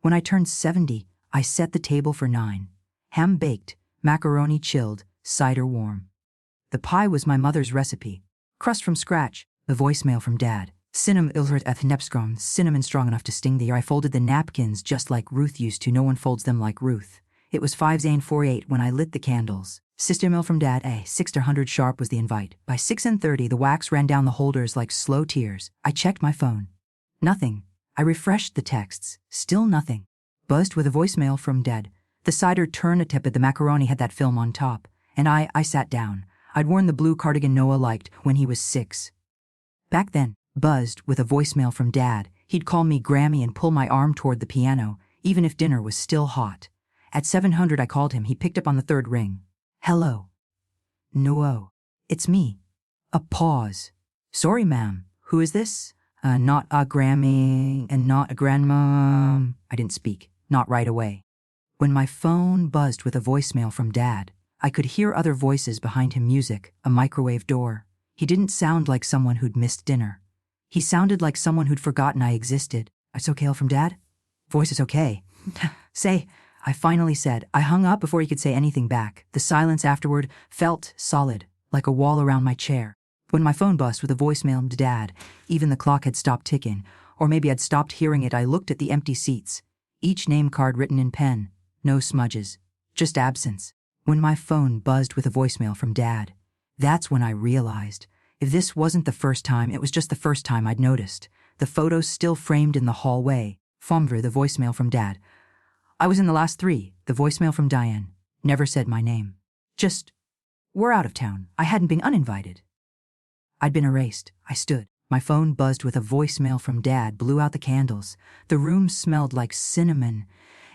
When I turned 70, I set the table for 9. Ham baked, macaroni chilled, cider warm. The pie was my mother's recipe. Crust from scratch, the voicemail from Dad. Cinnamon ilhert eth nepskrom, cinnamon strong enough to sting the air. I folded the napkins just like Ruth used to. No one folds them like Ruth. It was 5:48 when I lit the candles. Sister mail from Dad, 6:00 sharp was the invite. By 6:30 the wax ran down the holders like slow tears. I checked my phone. Nothing. I refreshed the texts. Still nothing. Buzzed with a voicemail from Dad. The cider turnip, the macaroni had that film on top. And I sat down. I'd worn the blue cardigan Noah liked when he was 6. Back then, buzzed with a voicemail from Dad. He'd call me Grammy and pull my arm toward the piano, even if dinner was still hot. At 700 I called him. He picked up on the 3rd ring. Hello. No, it's me. A pause. Sorry, ma'am. Who is this? Not a Grammy and not a grandma. I didn't speak. Not right away. When my phone buzzed with a voicemail from Dad, I could hear other voices behind him, music, a microwave door. He didn't sound like someone who'd missed dinner. He sounded like someone who'd forgotten I existed. It's okay from Dad? Voice is okay. Say, I finally said. I hung up before he could say anything back. The silence afterward felt solid, like a wall around my chair. When my phone buzzed with a voicemail to Dad, even the clock had stopped ticking, or maybe I'd stopped hearing it. I looked at the empty seats, each name card written in pen, no smudges, just absence. When my phone buzzed with a voicemail from Dad, that's when I realized, if this wasn't the first time, it was just the first time I'd noticed. The photos still framed in the hallway. Fomver, the voicemail from Dad. I was in the last 3, the voicemail from Diane. Never said my name. Just, we're out of town. I hadn't been uninvited. I'd been erased. I stood. My phone buzzed with a voicemail from Dad, blew out the candles. The room smelled like cinnamon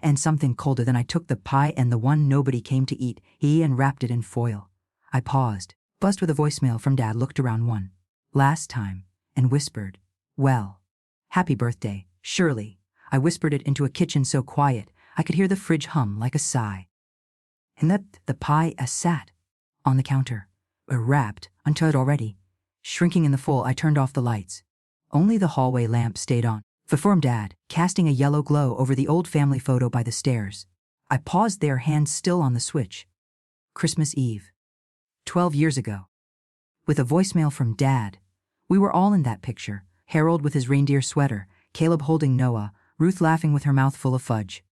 and something colder. Then I took the pie and the one nobody came to eat, and wrapped it in foil. I paused, buzzed with a voicemail from Dad, looked around one last time, and whispered, well, happy birthday, Shirley. I whispered it into a kitchen so quiet, I could hear the fridge hum like a sigh. And the pie sat on the counter, wrapped, untouched already. Shrinking in the full, I turned off the lights. Only the hallway lamp stayed on. Before Dad, casting a yellow glow over the old family photo by the stairs. I paused there, hands still on the switch. Christmas Eve. 12 years ago. With a voicemail from Dad. We were all in that picture. Harold with his reindeer sweater, Caleb holding Noah, Ruth laughing with her mouth full of fudge.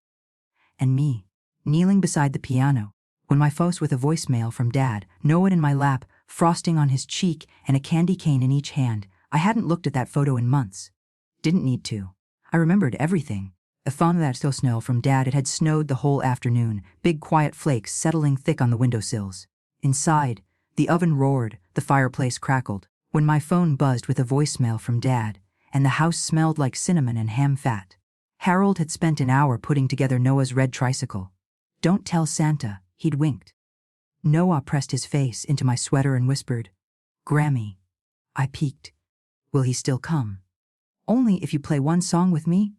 And me, kneeling beside the piano. When my phone with a voicemail from Dad, Noah in my lap, frosting on his cheek and a candy cane in each hand. I hadn't looked at that photo in months. Didn't need to. I remembered everything. I found that still snow from Dad. It had snowed the whole afternoon, big quiet flakes settling thick on the windowsills. Inside, the oven roared, the fireplace crackled. When my phone buzzed with a voicemail from Dad, and the house smelled like cinnamon and ham fat. Harold had spent an hour putting together Noah's red tricycle. Don't tell Santa, he'd winked. Noah pressed his face into my sweater and whispered, Grammy. I peeked. Will he still come? Only if you play one song with me,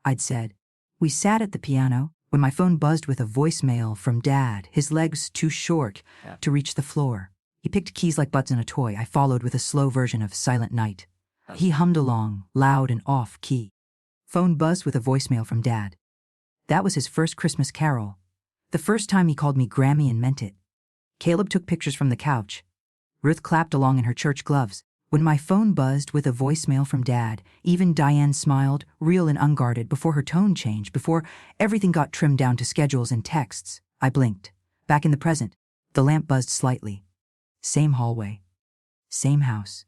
I'd said. We sat at the piano when my phone buzzed with a voicemail from Dad, his legs too short to reach the floor. He picked keys like butts in a toy. I followed with a slow version of Silent Night. He hummed along, loud and off key. Phone buzzed with a voicemail from Dad. That was his first Christmas carol. The first time he called me Grammy and meant it. Caleb took pictures from the couch. Ruth clapped along in her church gloves. When my phone buzzed with a voicemail from Dad, even Diane smiled, real and unguarded, before her tone changed, before everything got trimmed down to schedules and texts. I blinked. Back in the present, the lamp buzzed slightly. Same hallway. Same house.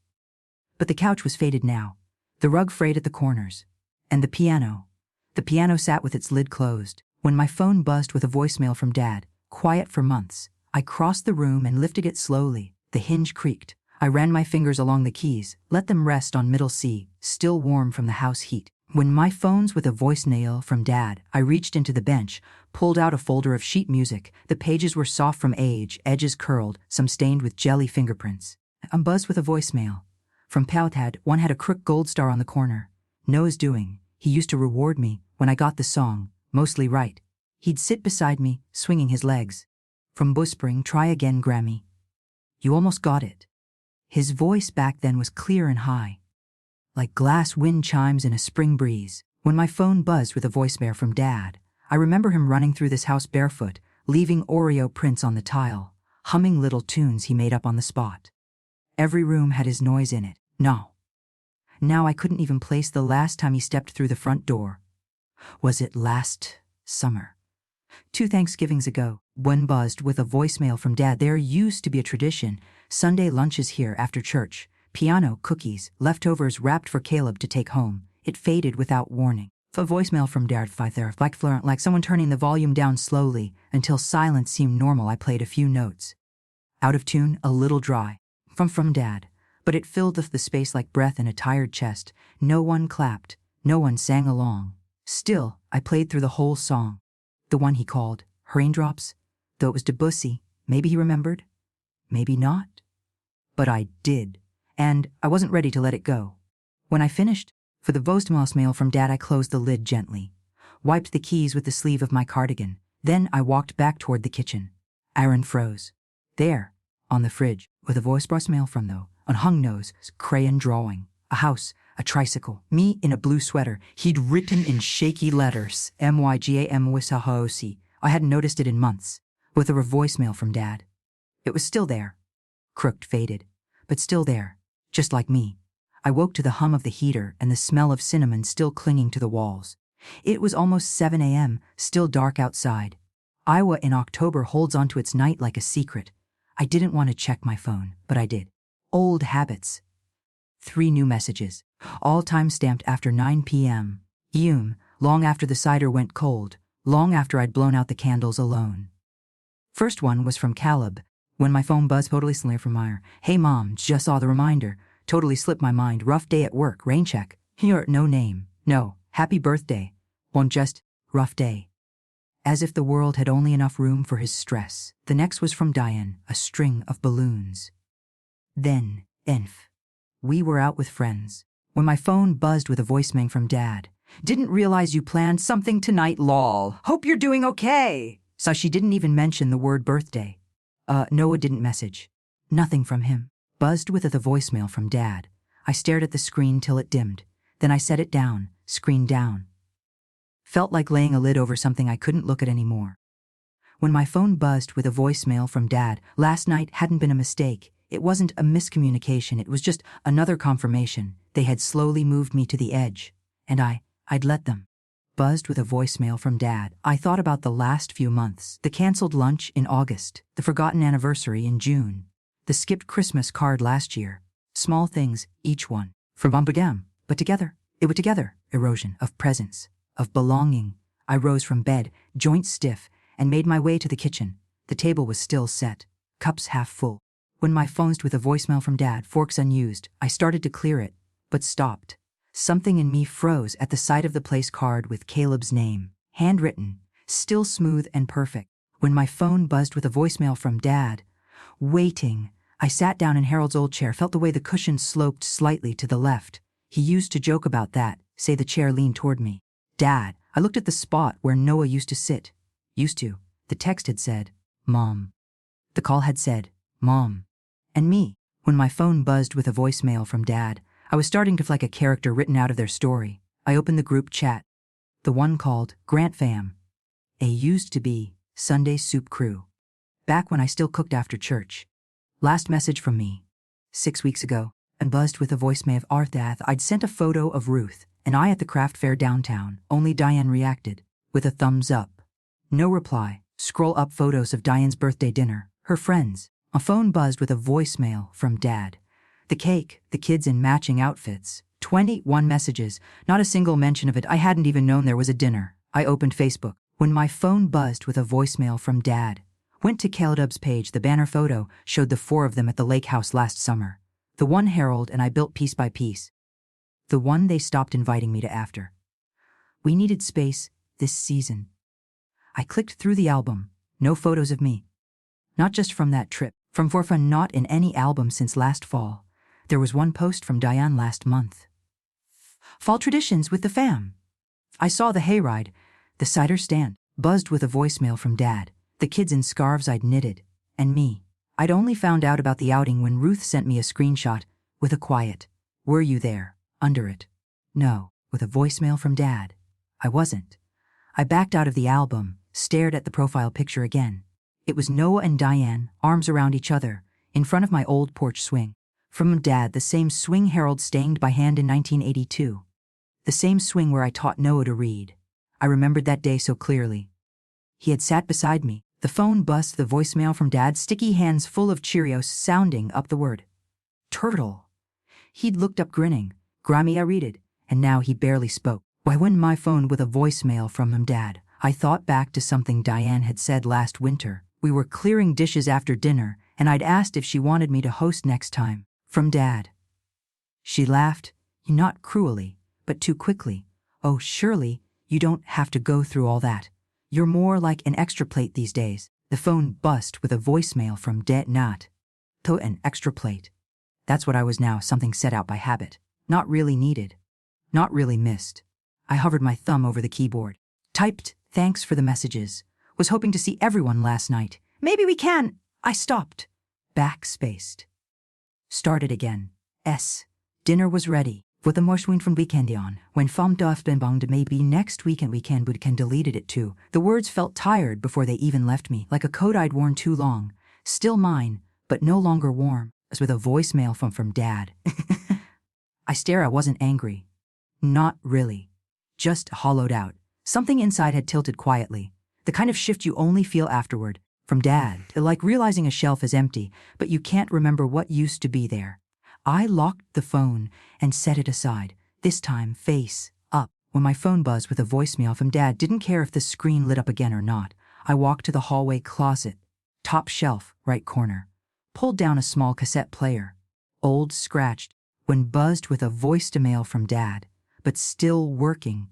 But the couch was faded now, the rug frayed at the corners. And the piano. The piano sat with its lid closed. When my phone buzzed with a voicemail from Dad, quiet for months, I crossed the room and lifted it slowly. The hinge creaked. I ran my fingers along the keys, let them rest on middle C, still warm from the house heat. When my phone's with a voicemail from Dad, I reached into the bench, pulled out a folder of sheet music. The pages were soft from age, edges curled, some stained with jelly fingerprints. I'm buzzed with a voicemail. From Powtad, one had a crook gold star on the corner. Noah's doing. He used to reward me when I got the song, mostly right. He'd sit beside me, swinging his legs. From Buspring, try again, Grammy. You almost got it. His voice back then was clear and high, like glass wind chimes in a spring breeze. When my phone buzzed with a voicemail from Dad, I remember him running through this house barefoot, leaving Oreo prints on the tile, humming little tunes he made up on the spot. Every room had his noise in it. No. Now I couldn't even place the last time he stepped through the front door. Was it last summer? 2 Thanksgivings ago, when buzzed with a voicemail from Dad. There used to be a tradition: Sunday lunches here after church, piano, cookies, leftovers wrapped for Caleb to take home. It faded without warning. A voicemail from Dad, like someone turning the volume down slowly until silence seemed normal. I played a few notes. Out of tune, a little dry. From Dad, but it filled the space like breath in a tired chest. No one clapped, no one sang along. Still, I played through the whole song. The one he called Raindrops, though it was Debussy. Maybe he remembered, maybe not. But I did, and I wasn't ready to let it go. When I finished, for the voicemail from Dad, I closed the lid gently, wiped the keys with the sleeve of my cardigan. Then I walked back toward the kitchen. Aaron froze. There, on the fridge, with a voicemail from the unhung nose, crayon drawing, a house, a tricycle, me in a blue sweater. He'd written in shaky letters, MYGAM Wisahosi. I hadn't noticed it in months. With a voicemail from Dad. It was still there. Crooked, faded, but still there, just like me. I woke to the hum of the heater and the smell of cinnamon still clinging to the walls. It was almost 7 a.m., still dark outside. Iowa in October holds onto its night like a secret. I didn't want to check my phone, but I did. Old habits. 3 new messages, all time-stamped after 9 p.m. Long after the cider went cold, long after I'd blown out the candles alone. First one was from Caleb. When my phone buzzed, totally slipped from Meyer. Hey Mom, just saw the reminder. Totally slipped my mind. Rough day at work. Rain check. Here, no name. No. Happy birthday. Won't just rough day. As if the world had only enough room for his stress. The next was from Diane, a string of balloons. Then, we were out with friends. When my phone buzzed with a voicemail from Dad. Didn't realize you planned something tonight, lol. Hope you're doing okay. So she didn't even mention the word birthday. Noah didn't message. Nothing from him. Buzzed with the voicemail from Dad. I stared at the screen till it dimmed. Then I set it down, screen down. Felt like laying a lid over something I couldn't look at anymore. When my phone buzzed with a voicemail from Dad, last night hadn't been a mistake. It wasn't a miscommunication, it was just another confirmation. They had slowly moved me to the edge, and I'd let them. Buzzed with a voicemail from Dad, I thought about the last few months. The canceled lunch in August, the forgotten anniversary in June, the skipped Christmas card last year. Small things, each one. From Bumbagam, but together. It was together. Erosion of presence, of belonging. I rose from bed, joints stiff, and made my way to the kitchen. The table was still set, cups half full. When my phone's with a voicemail from Dad, forks unused, I started to clear it, but stopped. Something in me froze at the sight of the place card with Caleb's name, handwritten, still smooth and perfect. When my phone buzzed with a voicemail from Dad, waiting, I sat down in Harold's old chair, felt the way the cushion sloped slightly to the left. He used to joke about that, say the chair leaned toward me. Dad, I looked at the spot where Noah used to sit. Used to. The text had said, Mom. The call had said, Mom. And me. When my phone buzzed with a voicemail from Dad, I was starting to feel like a character written out of their story. I opened the group chat. The one called Grant Fam. A used to be Sunday Soup Crew. Back when I still cooked after church. Last message from me. 6 weeks ago, and buzzed with a voicemail of Arthath. I'd sent a photo of Ruth and I at the craft fair downtown. Only Diane reacted, with a thumbs up. No reply. Scroll up photos of Diane's birthday dinner, her friends. A phone buzzed with a voicemail from Dad. The cake, the kids in matching outfits. 21 messages, not a single mention of it. I hadn't even known there was a dinner. I opened Facebook. When my phone buzzed with a voicemail from Dad. Went to Caleb's page. The banner photo showed the 4 of them at the lake house last summer. The one Harold and I built piece by piece. The one they stopped inviting me to after. We needed space this season. I clicked through the album. No photos of me. Not just from that trip. From for fun, not in any album since last fall. There was one post from Diane last month. Fall traditions with the fam. I saw the hayride, the cider stand, buzzed with a voicemail from Dad, the kids in scarves I'd knitted, and me. I'd only found out about the outing when Ruth sent me a screenshot with a quiet, "Were you there?" under it. No. with a voicemail from Dad. I wasn't. I backed out of the album, stared at the profile picture again. It was Noah and Diane, arms around each other, in front of my old porch swing. From Dad, the same swing Harold stained by hand in 1982. The same swing where I taught Noah to read. I remembered that day so clearly. He had sat beside me. The phone buzzed, the voicemail from Dad's sticky hands full of Cheerios sounding up the word. Turtle. He'd looked up grinning. Grammy, I read it, and now he barely spoke. Why, when my phone with a voicemail from him, Dad, I thought back to something Diane had said last winter. We were clearing dishes after dinner, and I'd asked if she wanted me to host next time. From Dad. She laughed, not cruelly, but too quickly. Oh, Shirley, you don't have to go through all that. You're more like an extra plate these days. The phone buzzed with a voicemail from Dad. Not to an extra plate. That's what I was now, something set out by habit. Not really needed. Not really missed. I hovered my thumb over the keyboard. Typed, thanks for the messages. Was hoping to see everyone last night. Maybe we can. I stopped. Backspaced. Started again. Dinner was ready. With the moshwin from weekend on. When fam duft ben bonged maybe next weekend we can deleted it too. The words felt tired before they even left me, like a coat I'd worn too long. Still mine, but no longer warm, as with a voicemail from Dad. I wasn't angry. Not really. Just hollowed out. Something inside had tilted quietly. The kind of shift you only feel afterward. From Dad, like realizing a shelf is empty, but you can't remember what used to be there. I locked the phone and set it aside, this time face up. When my phone buzzed with a voicemail from Dad, didn't care if the screen lit up again or not. I walked to the hallway closet, top shelf, right corner. Pulled down a small cassette player. Old, scratched, when buzzed with a voicemail from Dad, but still working.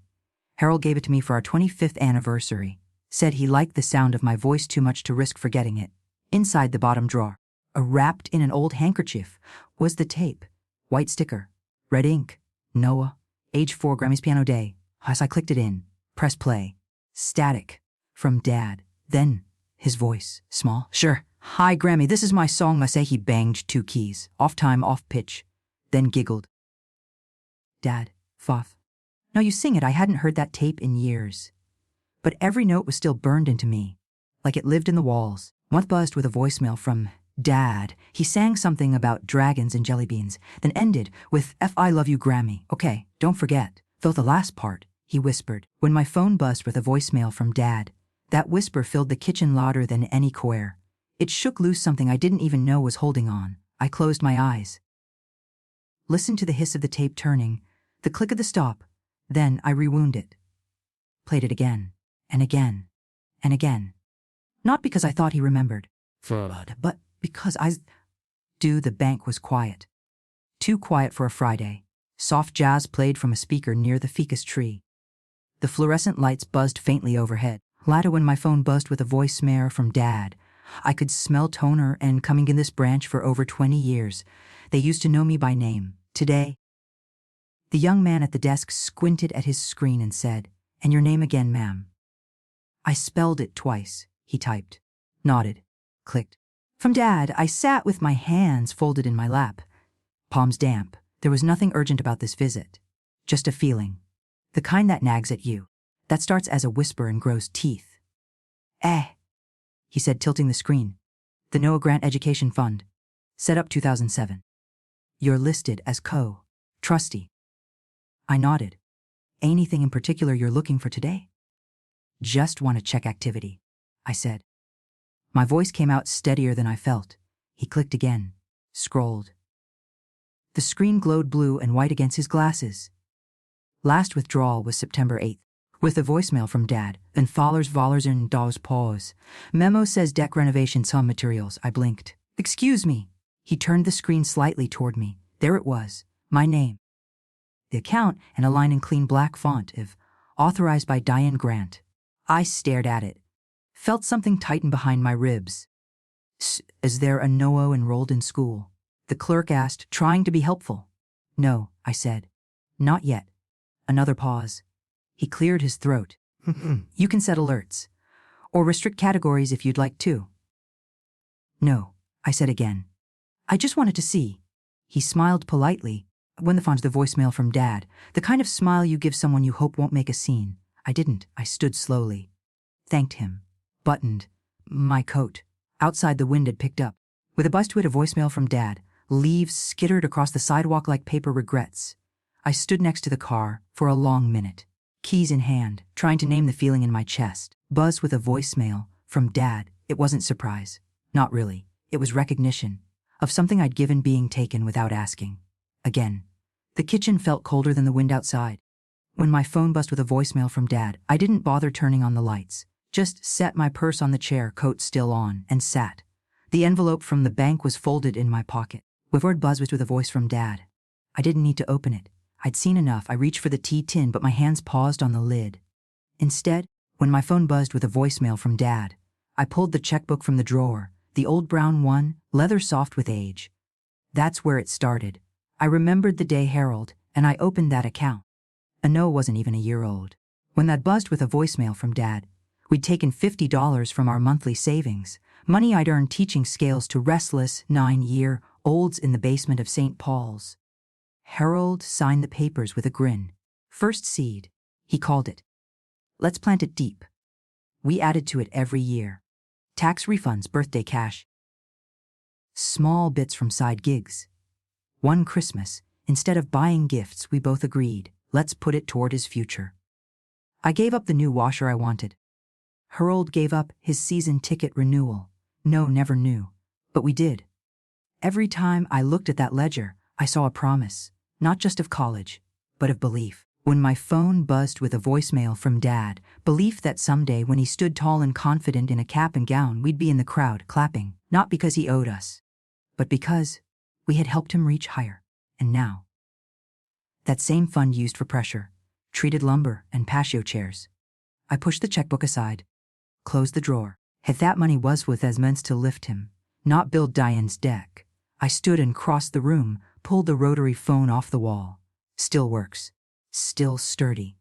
Harold gave it to me for our 25th anniversary. Said he liked the sound of my voice too much to risk forgetting it. Inside the bottom drawer, wrapped in an old handkerchief, was the tape. White sticker, red ink, Noah, age 4 Grammy's piano day. As I clicked it in, press play. Static. From Dad. Then, his voice, small. Sure. Hi, Grammy, this is my song. I say he banged 2 keys. Off time, off pitch. Then giggled. Dad, Foth. No, you sing it. I hadn't heard that tape in years. But every note was still burned into me, like it lived in the walls. Once buzzed with a voicemail from Dad. He sang something about dragons and jelly beans, then ended with F I love you, Grammy. Okay, don't forget. Though the last part, he whispered. When my phone buzzed with a voicemail from Dad, that whisper filled the kitchen louder than any choir. It shook loose something I didn't even know was holding on. I closed my eyes. Listened to the hiss of the tape turning, the click of the stop. Then I rewound it. Played it again, and again, and again. Not because I thought he remembered, but because the bank was quiet. Too quiet for a Friday. Soft jazz played from a speaker near the ficus tree. The fluorescent lights buzzed faintly overhead. Later, when my phone buzzed with a voicemail from Dad, I could smell toner and coming in this branch for over 20 years. They used to know me by name. Today, the young man at the desk squinted at his screen and said, "And your name again, ma'am." I spelled it twice, he typed. Nodded. Clicked. From Dad, I sat with my hands folded in my lap. Palms damp. There was nothing urgent about this visit. Just a feeling. The kind that nags at you. That starts as a whisper and grows teeth. He said, tilting the screen. The Noah Grant Education Fund. Set up 2007. You're listed as co-trustee. I nodded. Anything in particular you're looking for today? Just want to check activity, I said. My voice came out steadier than I felt. He clicked again. Scrolled. The screen glowed blue and white against his glasses. Last withdrawal was September 8th. With a voicemail from Dad, and Vollers and Dawes pause. Memo says deck renovation some materials. I blinked. Excuse me. He turned the screen slightly toward me. There it was. My name. The account and a line in clean black font of authorized by Diane Grant. I stared at it. Felt something tighten behind my ribs. Is there a Noah enrolled in school? The clerk asked, trying to be helpful. No, I said. Not yet. Another pause. He cleared his throat. You can set alerts. Or restrict categories if you'd like to. No, I said again. I just wanted to see. He smiled politely, When the voicemail from Dad, the kind of smile you give someone you hope won't make a scene. I didn't. I stood slowly. Thanked him. Buttoned my coat. Outside, the wind had picked up. With a buzz to it, a voicemail from Dad. Leaves skittered across the sidewalk like paper regrets. I stood next to the car for a long minute, keys in hand, trying to name the feeling in my chest. Buzz with a voicemail from Dad. It wasn't surprise. Not really. It was recognition of something I'd given being taken without asking. Again. The kitchen felt colder than the wind outside. When my phone buzzed with a voicemail from Dad, I didn't bother turning on the lights. Just set my purse on the chair, coat still on, and sat. The envelope from the bank was folded in my pocket. Word buzz was with a voice from Dad. I didn't need to open it. I'd seen enough. I reached for the tea tin, but my hands paused on the lid. Instead, when my phone buzzed with a voicemail from Dad, I pulled the checkbook from the drawer, the old brown one, leather soft with age. That's where it started. I remembered the day Harold, and I opened that account. Noah wasn't even a year old. When that buzzed with a voicemail from Dad, we'd taken $50 from our monthly savings, money I'd earned teaching scales to restless 9-year-olds in the basement of St. Paul's. Harold signed the papers with a grin. First seed, he called it. Let's plant it deep. We added to it every year. Tax refunds, birthday cash. Small bits from side gigs. One Christmas, instead of buying gifts, we both agreed, let's put it toward his future. I gave up the new washer I wanted. Harold gave up his season ticket renewal. No, never knew. But we did. Every time I looked at that ledger, I saw a promise, not just of college, but of belief. When my phone buzzed with a voicemail from Dad, belief that someday when he stood tall and confident in a cap and gown, we'd be in the crowd clapping, not because he owed us, but because we had helped him reach higher. And now, that same fund used for pressure, treated lumber and patio chairs. I pushed the checkbook aside, closed the drawer. If that money was with as meant to lift him, not build Diane's deck, I stood and crossed the room, pulled the rotary phone off the wall. Still works. Still sturdy.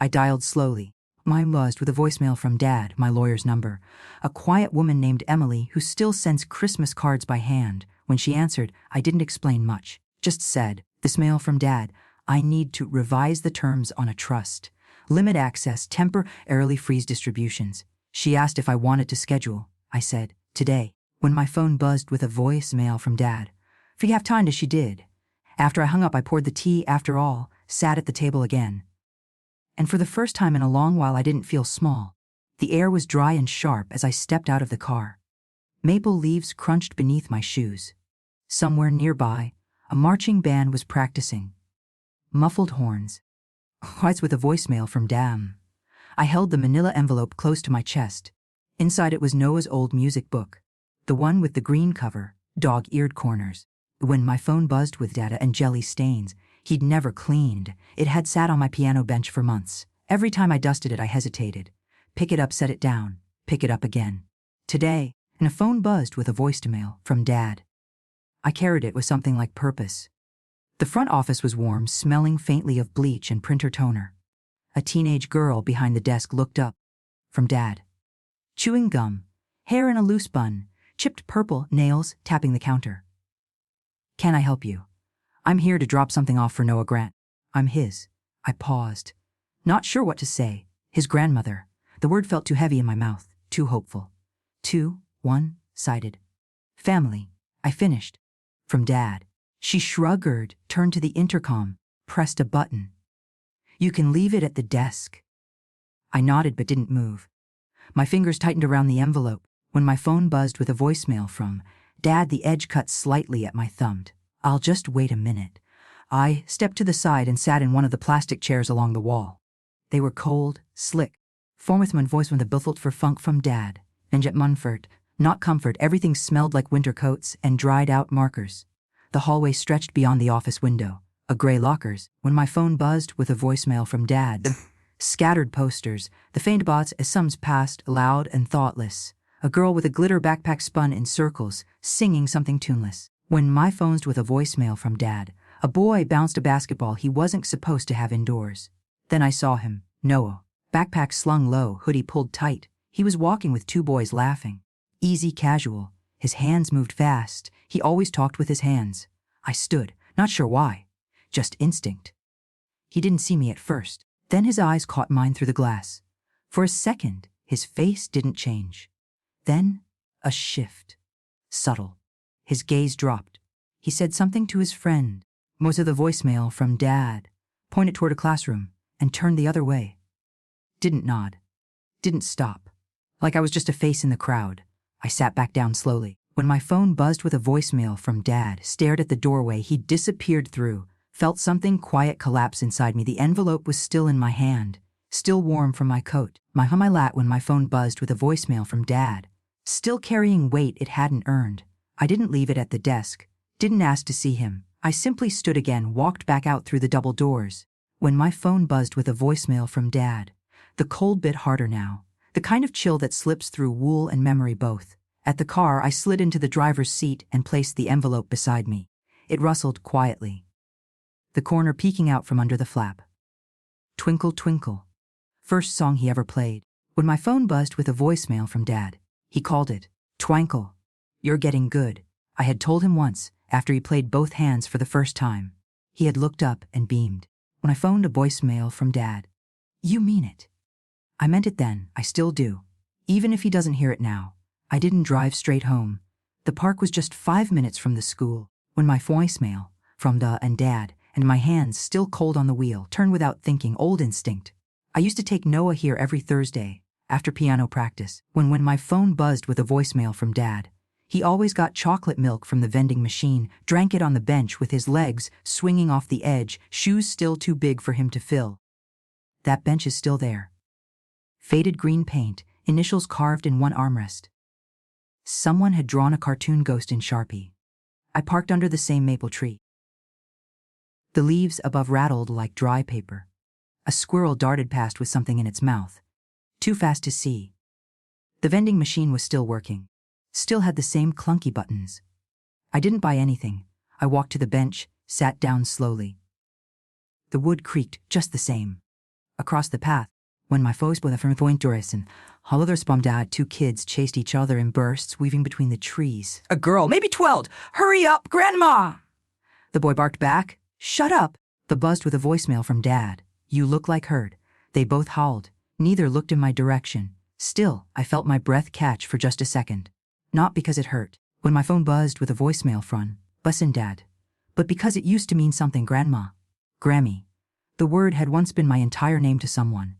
I dialed slowly. Mine buzzed with a voicemail from Dad, my lawyer's number. A quiet woman named Emily who still sends Christmas cards by hand. When she answered, I didn't explain much. Just said, this mail from Dad. I need to revise the terms on a trust. Limit access, temporarily freeze distributions. She asked if I wanted to schedule. I said, today. When my phone buzzed with a voicemail from Dad. If you have time, she did. After I hung up, I poured the tea after all, sat at the table again. And for the first time in a long while, I didn't feel small. The air was dry and sharp as I stepped out of the car. Maple leaves crunched beneath my shoes. Somewhere nearby, a marching band was practicing. Muffled horns. Lights with a voicemail from Dad. I held the manila envelope close to my chest. Inside it was Noah's old music book. The one with the green cover, dog-eared corners. When my phone buzzed with data and jelly stains, he'd never cleaned. It had sat on my piano bench for months. Every time I dusted it, I hesitated. Pick it up, set it down. Pick it up again. Today, and a phone buzzed with a voicemail from Dad. I carried it with something like purpose. The front office was warm, smelling faintly of bleach and printer toner. A teenage girl behind the desk looked up. From Dad. Chewing gum, hair in a loose bun, chipped purple nails tapping the counter. Can I help you? I'm here to drop something off for Noah Grant. I'm his. I paused. Not sure what to say. His grandmother. The word felt too heavy in my mouth, too hopeful. Too one-sided. Family. I finished. From Dad. She shrugged, turned to the intercom, pressed a button. You can leave it at the desk. I nodded but didn't move. My fingers tightened around the envelope. When my phone buzzed with a voicemail from Dad, the edge cut slightly at my thumb. I'll just wait a minute. I stepped to the side and sat in one of the plastic chairs along the wall. They were cold, slick. Form with my voice when the buffelt for funk from Dad. And yet Munford, not comfort, everything smelled like winter coats and dried out markers. The hallway stretched beyond the office window. A gray lockers. When my phone buzzed with a voicemail from Dad. Scattered posters, the faint bots as sums passed, loud and thoughtless. A girl with a glitter backpack spun in circles, singing something tuneless. When my phone's with a voicemail from Dad, a boy bounced a basketball he wasn't supposed to have indoors. Then I saw him, Noah. Backpack slung low, hoodie pulled tight. He was walking with two boys laughing. Easy, casual. His hands moved fast. He always talked with his hands. I stood, not sure why. just instinct. He didn't see me at first. Then his eyes caught mine through the glass. For a second, his face didn't change. Then, a shift. Subtle. His gaze dropped. He said something to his friend. Was it the voicemail from Dad? Pointed toward a classroom and turned the other way. Didn't nod. Didn't stop. Like I was just a face in the crowd. I sat back down slowly. When my phone buzzed with a voicemail from Dad, stared at the doorway he disappeared through, felt something quiet collapse inside me. The envelope was still in my hand, still warm from my coat. My on my lap when my phone buzzed with a voicemail from Dad, still carrying weight it hadn't earned. I didn't leave it at the desk, didn't ask to see him. I simply stood again, walked back out through the double doors. When my phone buzzed with a voicemail from Dad, the cold bit harder now, the kind of chill that slips through wool and memory both. At the car, I slid into the driver's seat and placed the envelope beside me. It rustled quietly, the corner peeking out from under the flap. Twinkle, Twinkle. First song he ever played. When my phone buzzed with a voicemail from Dad, he called it, "Twinkle, you're getting good." I had told him once, after he played both hands for the first time. He had looked up and beamed. When I phoned a voicemail from Dad, "You mean it?" I meant it then, I still do. Even if he doesn't hear it now. I didn't drive straight home. The park was just 5 minutes from the school. When my voicemail, from Dad, and my hands still cold on the wheel, turned without thinking, old instinct. I used to take Noah here every Thursday, after piano practice. When my phone buzzed with a voicemail from Dad, he always got chocolate milk from the vending machine, drank it on the bench with his legs swinging off the edge, shoes still too big for him to fill. That bench is still there. Faded green paint, initials carved in one armrest. Someone had drawn a cartoon ghost in Sharpie. I parked under the same maple tree. The leaves above rattled like dry paper. A squirrel darted past with something in its mouth. Too fast to see. The vending machine was still working. Still had the same clunky buttons. I didn't buy anything. I walked to the bench, sat down slowly. The wood creaked just the same. Across the path, when my foes with a firm point Doris and Holother Dad, 2 kids chased each other in bursts, weaving between the trees. "A girl, maybe 12! Hurry up, Grandma!" The boy barked back. "Shut up!" The buzzed with a voicemail from Dad. "You look like hurt." They both howled. Neither looked in my direction. Still, I felt my breath catch for just a second. Not because it hurt. When my phone buzzed with a voicemail from Bussin' Dad, but because it used to mean something. Grandma. Grammy. The word had once been my entire name to someone.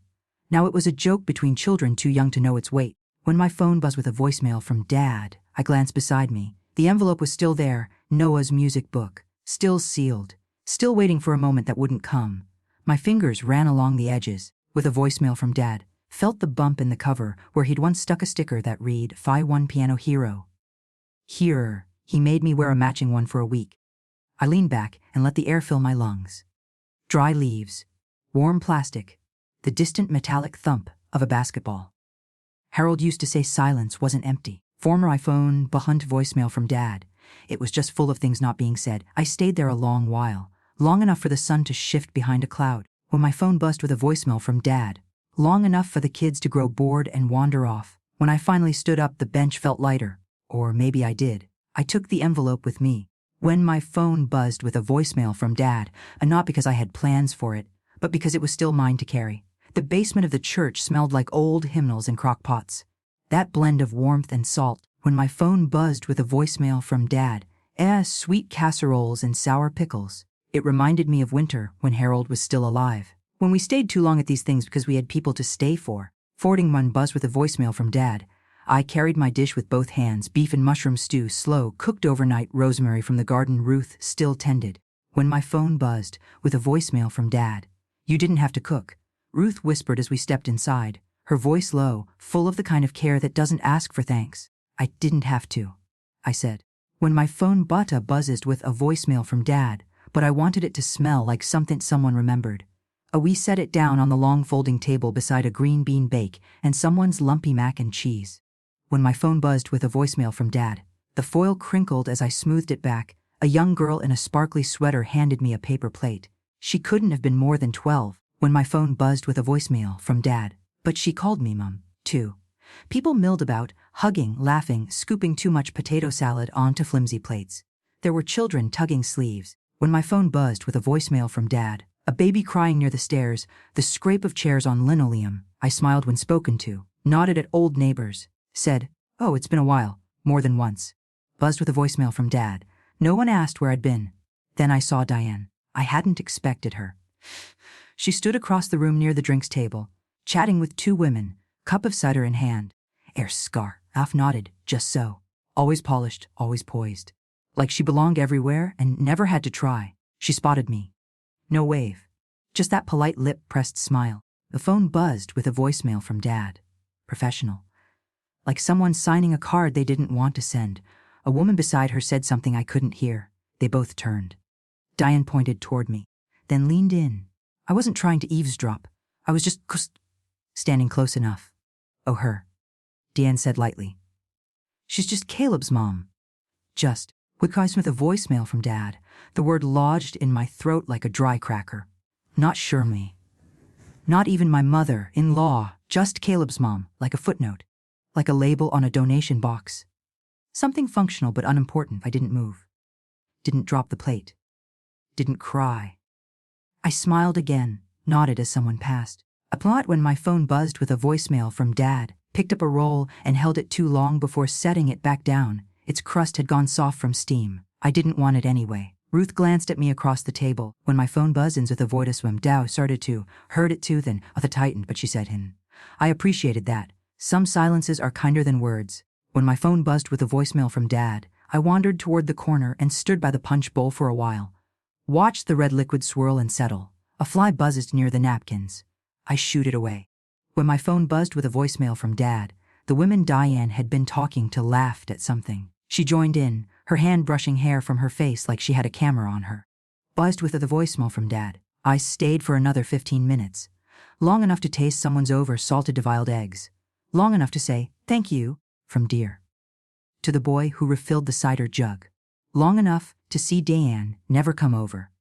Now it was a joke between children too young to know its weight. When my phone buzzed with a voicemail from Dad, I glanced beside me. The envelope was still there, Noah's music book, still sealed, still waiting for a moment that wouldn't come. My fingers ran along the edges, with a voicemail from Dad, felt the bump in the cover where he'd once stuck a sticker that read, "Phi 1 Piano Hero." Here, he made me wear a matching one for a week. I leaned back and let the air fill my lungs. Dry leaves, warm plastic, the distant metallic thump of a basketball. Harold used to say silence wasn't empty. Former iPhone Bahunt voicemail from Dad. It was just full of things not being said. I stayed there a long while, long enough for the sun to shift behind a cloud. When my phone buzzed with a voicemail from Dad, long enough for the kids to grow bored and wander off. When I finally stood up, the bench felt lighter. Or maybe I did. I took the envelope with me. When my phone buzzed with a voicemail from Dad, and not because I had plans for it, but because it was still mine to carry. The basement of the church smelled like old hymnals and crock pots. That blend of warmth and salt. When my phone buzzed with a voicemail from Dad, sweet casseroles and sour pickles. It reminded me of winter when Harold was still alive. When we stayed too long at these things because we had people to stay for. Forwarding one buzzed with a voicemail from Dad. I carried my dish with both hands, beef and mushroom stew, slow, cooked overnight, rosemary from the garden Ruth still tended. When my phone buzzed with a voicemail from Dad, "You didn't have to cook," Ruth whispered as we stepped inside, her voice low, full of the kind of care that doesn't ask for thanks. "I didn't have to," I said. When my phone buzzed with a voicemail from Dad, but I wanted it to smell like something someone remembered. We set it down on the long folding table beside a green bean bake and someone's lumpy mac and cheese. When my phone buzzed with a voicemail from Dad, the foil crinkled as I smoothed it back. A young girl in a sparkly sweater handed me a paper plate. She couldn't have been more than 12 when my phone buzzed with a voicemail from Dad, but she called me Mum, too. People milled about, hugging, laughing, scooping too much potato salad onto flimsy plates. There were children tugging sleeves. When my phone buzzed with a voicemail from Dad, a baby crying near the stairs, the scrape of chairs on linoleum, I smiled when spoken to, nodded at old neighbors, said, "Oh, it's been a while," more than once. Buzzed with a voicemail from Dad. No one asked where I'd been. Then I saw Diane. I hadn't expected her. She stood across the room near the drinks table, chatting with two women, cup of cider in hand. Scar, half nodded, just so. Always polished, always poised. Like she belonged everywhere and never had to try. She spotted me. No wave. Just that polite lip-pressed smile. The phone buzzed with a voicemail from Dad. Professional. Like someone signing a card they didn't want to send. A woman beside her said something I couldn't hear. They both turned. Diane pointed toward me, then leaned in. I wasn't trying to eavesdrop. I was just standing close enough. "Oh, her," Diane said lightly. "She's just Caleb's mom." Just. Quick-eyes with a voicemail from Dad. The word lodged in my throat like a dry cracker. Not Shirley. Not even my mother-in-law. Just Caleb's mom, like a footnote. Like a label on a donation box. Something functional but unimportant. I didn't move. Didn't drop the plate. Didn't cry. I smiled again, nodded as someone passed. A plot when my phone buzzed with a voicemail from Dad, picked up a roll and held it too long before setting it back down. Its crust had gone soft from steam. I didn't want it anyway. Ruth glanced at me across the table. When my phone buzzed with a voicemail, Dow started to, heard it too, then the tightened, but she said I appreciated that. Some silences are kinder than words. When my phone buzzed with a voicemail from Dad, I wandered toward the corner and stood by the punch bowl for a while. Watched the red liquid swirl and settle. A fly buzzed near the napkins. I shooed it away. When my phone buzzed with a voicemail from Dad, the woman Diane had been talking to laughed at something. She joined in, her hand brushing hair from her face like she had a camera on her. Buzzed with the voicemail from Dad. I stayed for another 15 minutes. Long enough to taste someone's over-salted deviled eggs. Long enough to say, "Thank you," from Dear. To the boy who refilled the cider jug. Long enough to see Diane never come over.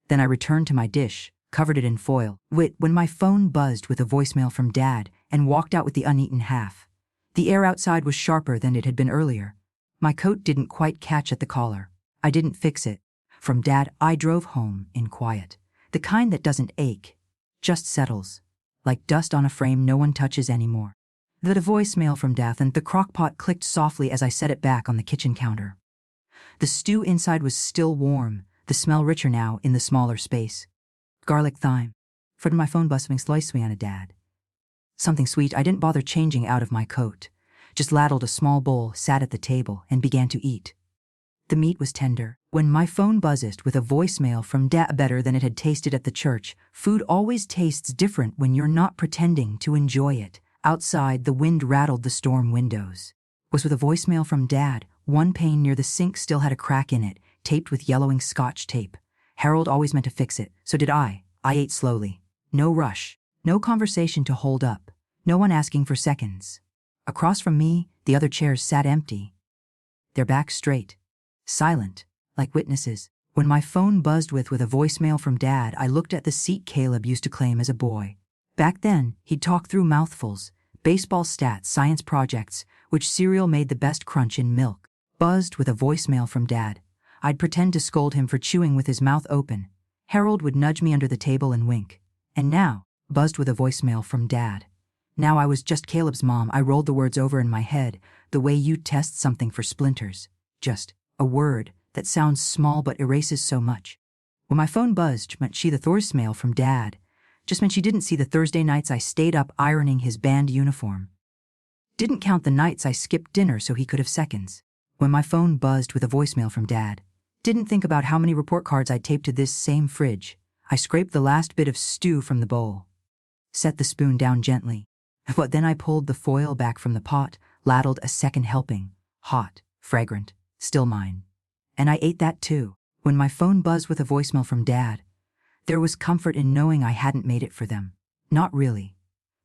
Then I returned to my dish, covered it in foil. When my phone buzzed with a voicemail from Dad and walked out with the uneaten half. The air outside was sharper than it had been earlier. My coat didn't quite catch at the collar. I didn't fix it. From Dad, I drove home in quiet. The kind that doesn't ache, just settles. Like dust on a frame no one touches anymore. The voicemail from Dad and the crockpot clicked softly as I set it back on the kitchen counter. The stew inside was still warm, the smell richer now in the smaller space. Garlic thyme. For my phone buzzing sliced me on a Dad. Something sweet. I didn't bother changing out of my coat. Just ladled a small bowl, sat at the table, and began to eat. The meat was tender. When my phone buzzed with a voicemail from Dad, better than it had tasted at the church. Food always tastes different when you're not pretending to enjoy it. Outside, the wind rattled the storm windows. Was with a voicemail from Dad. One pane near the sink still had a crack in it, taped with yellowing Scotch tape. Harold always meant to fix it, so did I. I ate slowly. No rush. No conversation to hold up. No one asking for seconds. Across from me, the other chairs sat empty. Their backs straight. Silent, like witnesses. When my phone buzzed with a voicemail from Dad, I looked at the seat Caleb used to claim as a boy. Back then, he'd talk through mouthfuls. Baseball stats, science projects, which cereal made the best crunch in milk. Buzzed with a voicemail from Dad. I'd pretend to scold him for chewing with his mouth open. Harold would nudge me under the table and wink. And now, buzzed with a voicemail from Dad. Now I was just Caleb's mom. I rolled the words over in my head, the way you test something for splinters. Just a word that sounds small but erases so much. When my phone buzzed, meant she the voicemail from Dad. Just meant she didn't see the Thursday nights I stayed up ironing his band uniform. Didn't count the nights I skipped dinner so he could have seconds. When my phone buzzed with a voicemail from Dad. Didn't think about how many report cards I'd taped to this same fridge. I scraped the last bit of stew from the bowl. Set the spoon down gently. But then I pulled the foil back from the pot, ladled a second helping. Hot, fragrant, still mine. And I ate that too. When my phone buzzed with a voicemail from Dad, there was comfort in knowing I hadn't made it for them. Not really.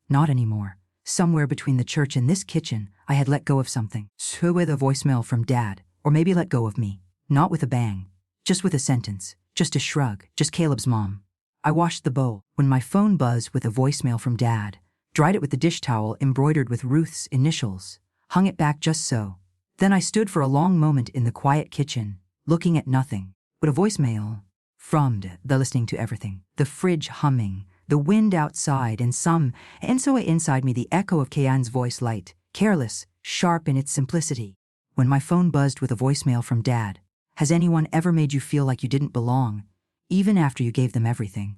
Not anymore. Somewhere between the church and this kitchen, I had let go of something. So with a voicemail from Dad, or maybe let go of me. Not with a bang. Just with a sentence. Just a shrug. Just Caleb's mom. I washed the bowl. When my phone buzzed with a voicemail from Dad, dried it with the dish towel embroidered with Ruth's initials, hung it back just so. Then I stood for a long moment in the quiet kitchen, looking at nothing but a voicemail. From the listening to everything, the fridge humming, the wind outside, and so inside me the echo of Kayan's voice, light, careless, sharp in its simplicity. When my phone buzzed with a voicemail from Dad, has anyone ever made you feel like you didn't belong, even after you gave them everything?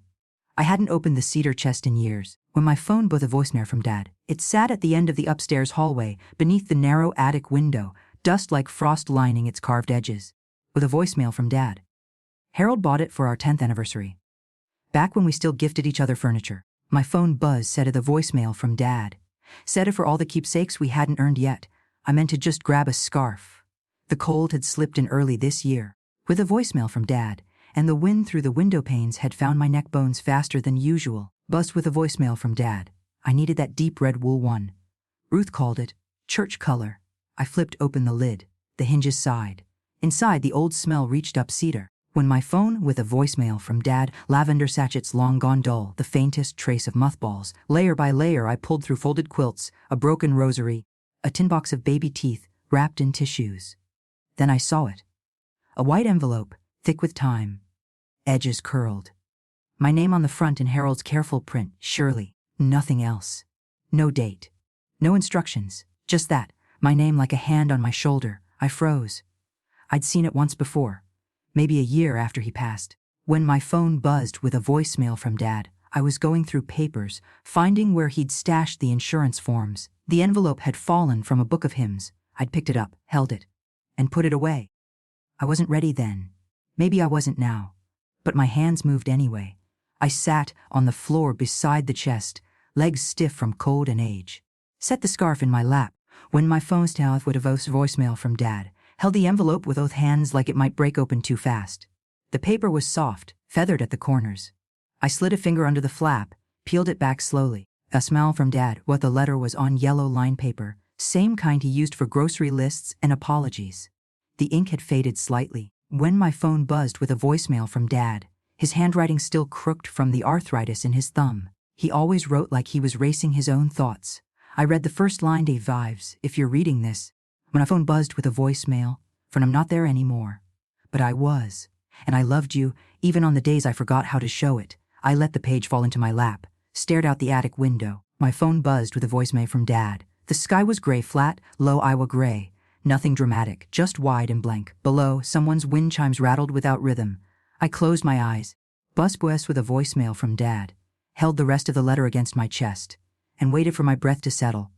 I hadn't opened the cedar chest in years. When my phone buzzed a voicemail from Dad, it sat at the end of the upstairs hallway, beneath the narrow attic window, dust like frost lining its carved edges. With a voicemail from Dad. Harold bought it for our 10th anniversary. Back when we still gifted each other furniture. My phone buzzed, said of the voicemail from Dad. Said it for all the keepsakes we hadn't earned yet. I meant to just grab a scarf. The cold had slipped in early this year. With a voicemail from Dad, and the wind through the window panes had found my neck bones faster than usual. Buzzed with a voicemail from Dad. I needed that deep red wool one. Ruth called it church color. I flipped open the lid. The hinges sighed. Inside, the old smell reached up cedar. When my phone with a voicemail from Dad, lavender sachets long gone dull, the faintest trace of mothballs. Layer by layer I pulled through folded quilts, a broken rosary, a tin box of baby teeth wrapped in tissues. Then I saw it. A white envelope, thick with time. Edges curled. My name on the front in Harold's careful print, Shirley. Nothing else. No date. No instructions. Just that, my name like a hand on my shoulder. I froze. I'd seen it once before. Maybe a year after he passed. When my phone buzzed with a voicemail from Dad, I was going through papers, finding where he'd stashed the insurance forms. The envelope had fallen from a book of hymns. I'd picked it up, held it, and put it away. I wasn't ready then. Maybe I wasn't now. But my hands moved anyway. I sat on the floor beside the chest, legs stiff from cold and age. Set the scarf in my lap. When my phone styled with a voicemail from Dad, held the envelope with both hands like it might break open too fast. The paper was soft, feathered at the corners. I slid a finger under the flap, peeled it back slowly. A smile from Dad. What the letter was on yellow line paper, same kind he used for grocery lists and apologies. The ink had faded slightly. When my phone buzzed with a voicemail from Dad, his handwriting still crooked from the arthritis in his thumb. He always wrote like he was racing his own thoughts. I read the first line, Dave Vives, if you're reading this. When my phone buzzed with a voicemail, for I'm not there anymore. But I was, and I loved you, even on the days I forgot how to show it. I let the page fall into my lap, stared out the attic window. My phone buzzed with a voicemail from Dad. The sky was gray, flat, low Iowa gray. Nothing dramatic, just wide and blank. Below, someone's wind chimes rattled without rhythm. I closed my eyes. Buzzed with a voicemail from Dad. Held the rest of the letter against my chest, and waited for my breath to settle.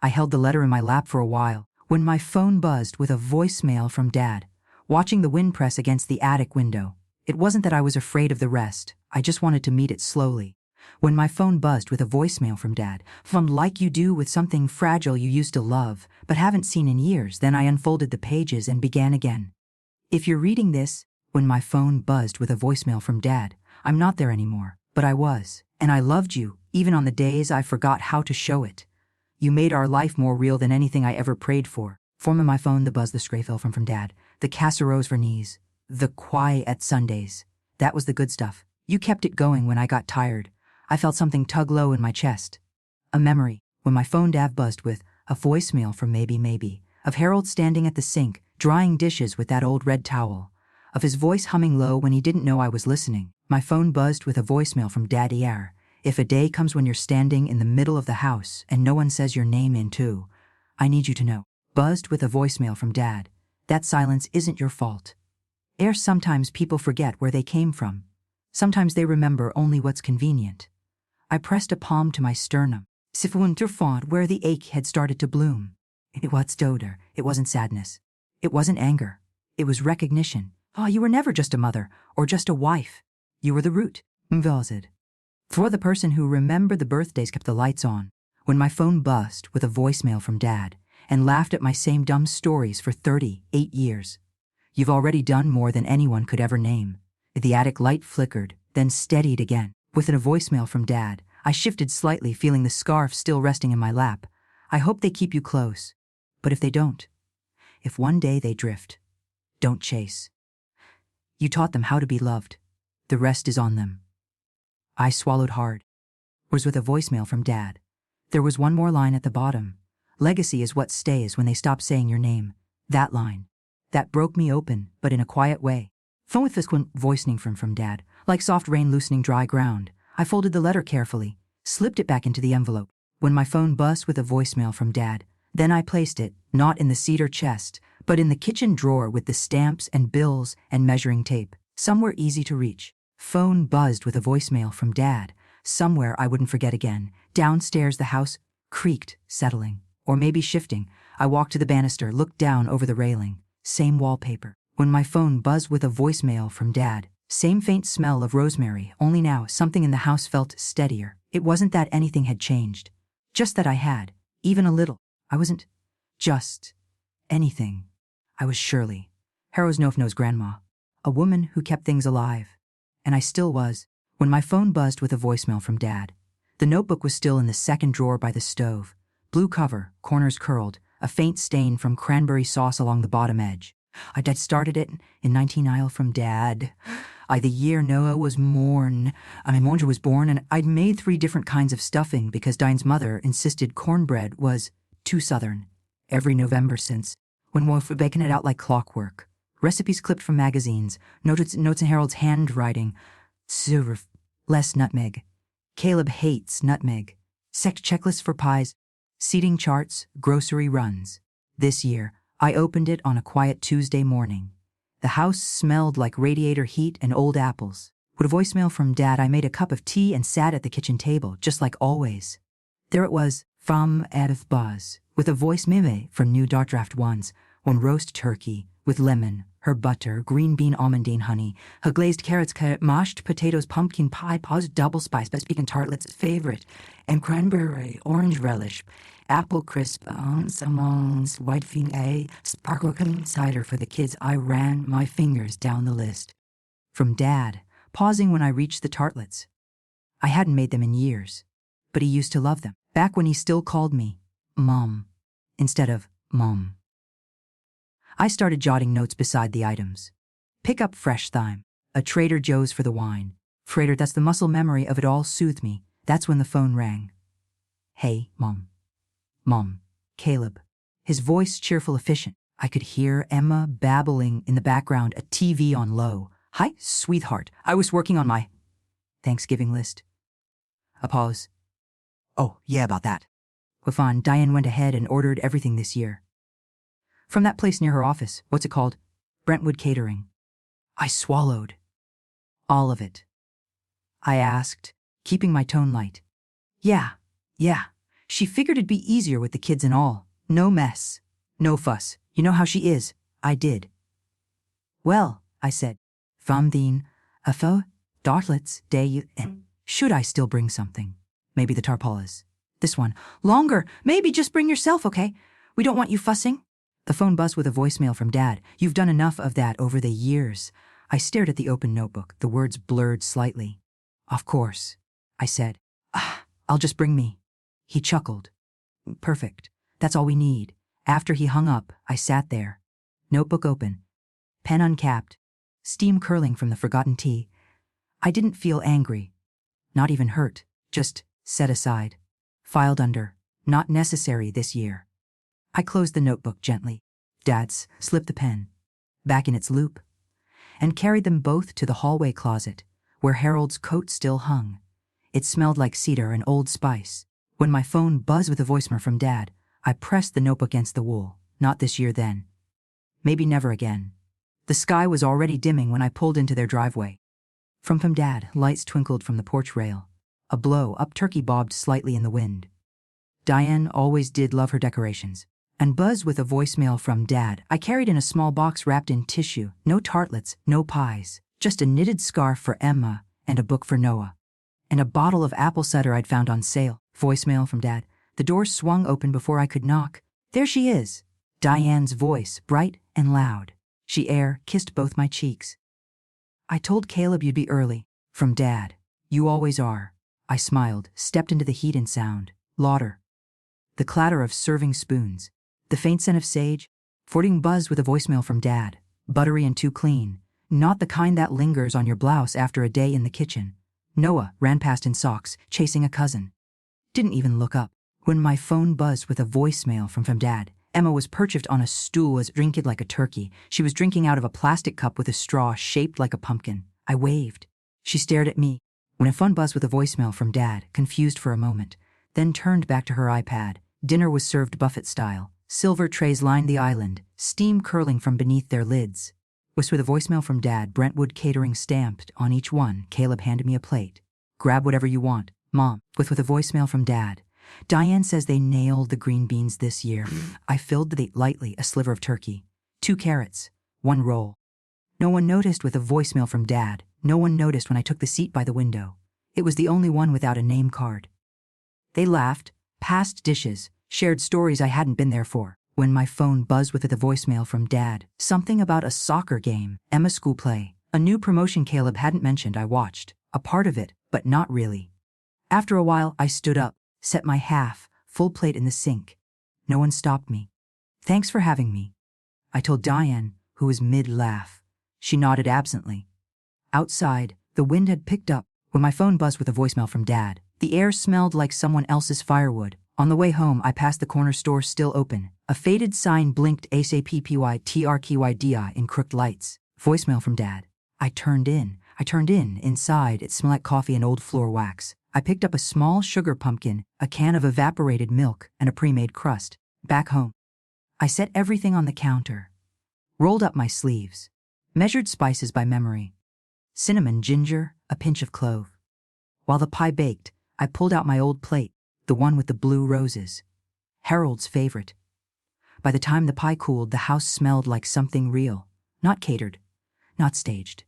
I held the letter in my lap for a while. When my phone buzzed with a voicemail from Dad, watching the wind press against the attic window. It wasn't that I was afraid of the rest, I just wanted to meet it slowly. When my phone buzzed with a voicemail from Dad, from like you do with something fragile you used to love, but haven't seen in years, then I unfolded the pages and began again. If you're reading this, when my phone buzzed with a voicemail from Dad, I'm not there anymore, but I was, and I loved you, even on the days I forgot how to show it. You made our life more real than anything I ever prayed for. From my phone the buzz, the stray fell from Dad, the casseroles for knees, the quiet Sundays. That was the good stuff. You kept it going when I got tired. I felt something tug low in my chest. A memory, when my phone Dad buzzed with a voicemail from maybe, of Harold standing at the sink, drying dishes with that old red towel, of his voice humming low when he didn't know I was listening. My phone buzzed with a voicemail from Daddy R. If a day comes when you're standing in the middle of the house and no one says your name in too, I need you to know. Buzzed with a voicemail from Dad. That silence isn't your fault. Sometimes people forget where they came from. Sometimes they remember only what's convenient. I pressed a palm to my sternum. Sifwunter fought where the ache had started to bloom. It was doder. It wasn't sadness. It wasn't anger. It was recognition. Oh, you were never just a mother or just a wife. You were the root. Mvazid. For the person who remembered the birthdays, kept the lights on. When my phone buzzed with a voicemail from Dad and laughed at my same dumb stories for 38 years. You've already done more than anyone could ever name. The attic light flickered, then steadied again. With a voicemail from Dad, I shifted slightly, feeling the scarf still resting in my lap. I hope they keep you close. But if they don't, if one day they drift, don't chase. You taught them how to be loved. The rest is on them. I swallowed hard. Was with a voicemail from Dad. There was one more line at the bottom. Legacy is what stays when they stop saying your name. That line. That broke me open, but in a quiet way. Phone with frequent voicing from Dad, like soft rain loosening dry ground. I folded the letter carefully, slipped it back into the envelope. When my phone buzzed with a voicemail from Dad, then I placed it, not in the cedar chest, but in the kitchen drawer with the stamps and bills and measuring tape, somewhere easy to reach. Phone buzzed with a voicemail from Dad, somewhere I wouldn't forget again. Downstairs the house creaked, settling, or maybe shifting. I walked to the banister, looked down over the railing. Same wallpaper. When my phone buzzed with a voicemail from Dad, same faint smell of rosemary, only now something in the house felt steadier. It wasn't that anything had changed, just that I had, even a little. I wasn't just anything. I was Shirley, Harrow's Nofno's grandma, a woman who kept things alive. And I still was, when my phone buzzed with a voicemail from Dad. The notebook was still in the second drawer by the stove. Blue cover, corners curled, a faint stain from cranberry sauce along the bottom edge. I'd started it in 19 from Dad. The year Noah was born. Mondra was born, and I'd made 3 different kinds of stuffing because Diane's mother insisted cornbread was too southern. Every November since, when Wolf was baking it out like clockwork. Recipes clipped from magazines, notes in Harold's handwriting. Less nutmeg. Caleb hates nutmeg. Sect checklists for pies. Seating charts, grocery runs. This year, I opened it on a quiet Tuesday morning. The house smelled like radiator heat and old apples. With a voicemail from Dad, I made a cup of tea and sat at the kitchen table, just like always. There it was, from Edith Buzz, with a voicemail from New Dartdraft ones, one roast turkey, with lemon, her butter, green bean almondine honey, her glazed carrots, mashed potatoes, pumpkin pie, paused double spice, best pecan tartlets, favorite, and cranberry, orange relish, apple crisp, salmons, white finet, sparkling cider for the kids. I ran my fingers down the list. From Dad, pausing when I reached the tartlets. I hadn't made them in years, but he used to love them, back when he still called me Mom instead of Mom. I started jotting notes beside the items. Pick up fresh thyme, a Trader Joe's for the wine. Frater, that's the muscle memory of it all soothed me. That's when the phone rang. Hey, Mom. Mom. Caleb. His voice cheerful, efficient. I could hear Emma babbling in the background, a TV on low. Hi, sweetheart. I was working on my Thanksgiving list. A pause. Oh, yeah, about that. Wafan, Diane went ahead and ordered everything this year. From that place near her office, what's it called? Brentwood Catering. I swallowed. All of it. I asked, keeping my tone light. Yeah. She figured it'd be easier with the kids and all. No mess. No fuss. You know how she is. I did. Well, I said, Famdeen, afo, dartlets, day, and should I still bring something? Maybe the tarpaulins. This one. Longer. Maybe just bring yourself, okay? We don't want you fussing. The phone buzzed with a voicemail from Dad. You've done enough of that over the years. I stared at the open notebook, the words blurred slightly. Of course, I said. I'll just bring me. He chuckled. Perfect. That's all we need. After he hung up, I sat there. Notebook open. Pen uncapped. Steam curling from the forgotten tea. I didn't feel angry. Not even hurt. Just set aside. Filed under. Not necessary this year. I closed the notebook gently. Dad's slipped the pen back in its loop and carried them both to the hallway closet where Harold's coat still hung. It smelled like cedar and old spice. When my phone buzzed with a voicemail from Dad, I pressed the notebook against the wall. Not this year then. Maybe never again. The sky was already dimming when I pulled into their driveway. From Dad, lights twinkled from the porch rail. A blow-up turkey bobbed slightly in the wind. Diane always did love her decorations. And buzzed with a voicemail from Dad, I carried in a small box wrapped in tissue. No tartlets, no pies. Just a knitted scarf for Emma and a book for Noah. And a bottle of apple cider I'd found on sale. Voicemail from Dad. The door swung open before I could knock. There she is. Diane's voice, bright and loud. She kissed both my cheeks. I told Caleb you'd be early. From Dad. You always are. I smiled, stepped into the heat and sound. Lauder. The clatter of serving spoons. The faint scent of sage. Fording buzzed with a voicemail from Dad. Buttery and too clean. Not the kind that lingers on your blouse after a day in the kitchen. Noah ran past in socks, chasing a cousin. Didn't even look up. When my phone buzzed with a voicemail from Dad, Emma was perched on a stool as drinking like a turkey. She was drinking out of a plastic cup with a straw shaped like a pumpkin. I waved. She stared at me. When a phone buzzed with a voicemail from Dad, confused for a moment, then turned back to her iPad. Dinner was served buffet style. Silver trays lined the island, steam curling from beneath their lids. Was with a voicemail from Dad, Brentwood Catering stamped on each one. Caleb handed me a plate. Grab whatever you want, Mom. With a voicemail from Dad. Diane says they nailed the green beans this year. I filled the plate lightly, a sliver of turkey, 2 carrots, 1 roll. No one noticed with a voicemail from Dad. No one noticed when I took the seat by the window. It was the only one without a name card. They laughed, passed dishes, shared stories I hadn't been there for. When my phone buzzed with a voicemail from Dad, something about a soccer game, Emma's school play, a new promotion Caleb hadn't mentioned. I watched, a part of it, but not really. After a while, I stood up, set my full plate in the sink. No one stopped me. Thanks for having me, I told Diane, who was mid-laugh. She nodded absently. Outside, the wind had picked up. When my phone buzzed with a voicemail from Dad, the air smelled like someone else's firewood. On the way home, I passed the corner store still open. A faded sign blinked ASAPPYTRKYDI in crooked lights. Voicemail from Dad. I turned in. Inside, it smelled like coffee and old floor wax. I picked up a small sugar pumpkin, a can of evaporated milk, and a pre-made crust. Back home, I set everything on the counter, rolled up my sleeves, measured spices by memory. Cinnamon, ginger, a pinch of clove. While the pie baked, I pulled out my old plate, the one with the blue roses. Harold's favorite. By the time the pie cooled, the house smelled like something real, not catered, not staged.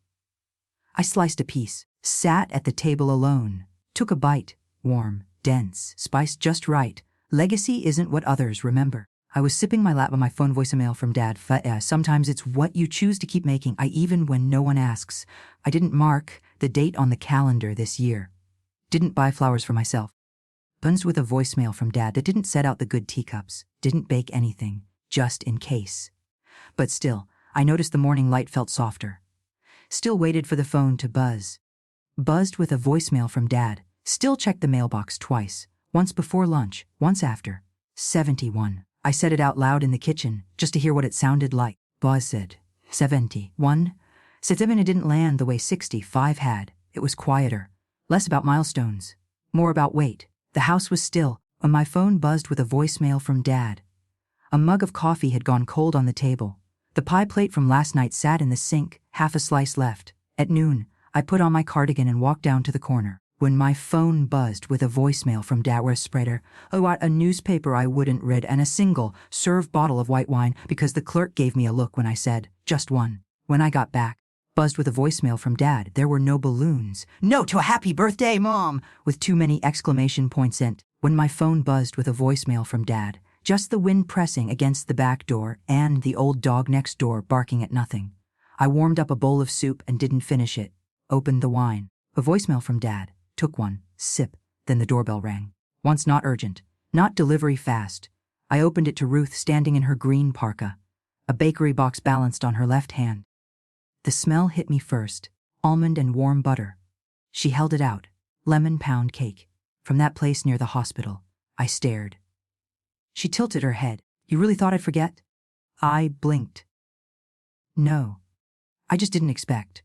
I sliced a piece, sat at the table alone, took a bite, warm, dense, spiced just right. Legacy isn't what others remember. I was sipping my lap on my phone voicemail from Dad. Sometimes it's what you choose to keep making, even when no one asks. I didn't mark the date on the calendar this year. Didn't buy flowers for myself. Buns with a voicemail from Dad that didn't set out the good teacups, didn't bake anything, just in case. But still, I noticed the morning light felt softer. Still waited for the phone to buzz. Buzzed with a voicemail from Dad. Still checked the mailbox twice, once before lunch, once after. 71. I said it out loud in the kitchen, just to hear what it sounded like. Buzz said, 71. Said it didn't land the way 65 had. It was quieter. Less about milestones. More about weight. The house was still, when my phone buzzed with a voicemail from Dad. A mug of coffee had gone cold on the table. The pie plate from last night sat in the sink, half a slice left. At noon, I put on my cardigan and walked down to the corner. When my phone buzzed with a voicemail from Dad, where a spreader, a newspaper I wouldn't read, and a single serve bottle of white wine because the clerk gave me a look when I said, just one. When I got back, buzzed with a voicemail from Dad, there were no balloons. No to a happy birthday, Mom! With too many exclamation points sent. When my phone buzzed with a voicemail from Dad, just the wind pressing against the back door and the old dog next door barking at nothing. I warmed up a bowl of soup and didn't finish it. Opened the wine. A voicemail from Dad. Took one sip, then the doorbell rang. Once not urgent, not delivery fast. I opened it to Ruth standing in her green parka, a bakery box balanced on her left hand. The smell hit me first, almond and warm butter. She held it out, lemon pound cake. From that place near the hospital, I stared. She tilted her head. You really thought I'd forget? I blinked. No, I just didn't expect.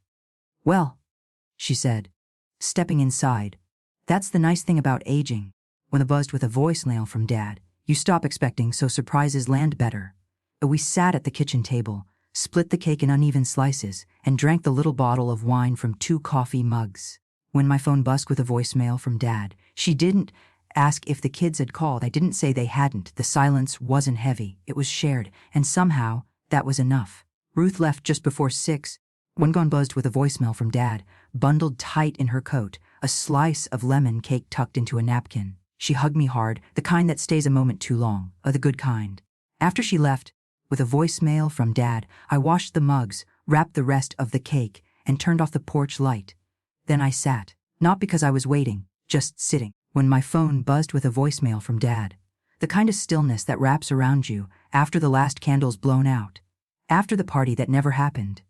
Well, she said, stepping inside. That's the nice thing about aging. When it buzzed with a voicemail from Dad, you stop expecting, so surprises land better. We sat at the kitchen table, split the cake in uneven slices, and drank the little bottle of wine from 2 coffee mugs. When my phone buzzed with a voicemail from Dad, she didn't ask if the kids had called. I didn't say they hadn't. The silence wasn't heavy. It was shared, and somehow, that was enough. Ruth left just before 6. When gone buzzed with a voicemail from Dad, bundled tight in her coat, a slice of lemon cake tucked into a napkin. She hugged me hard, the kind that stays a moment too long, the good kind. After she left, with a voicemail from Dad, I washed the mugs, wrapped the rest of the cake, and turned off the porch light. Then I sat, not because I was waiting, just sitting. When my phone buzzed with a voicemail from Dad, the kind of stillness that wraps around you after the last candle's blown out, after the party that never happened.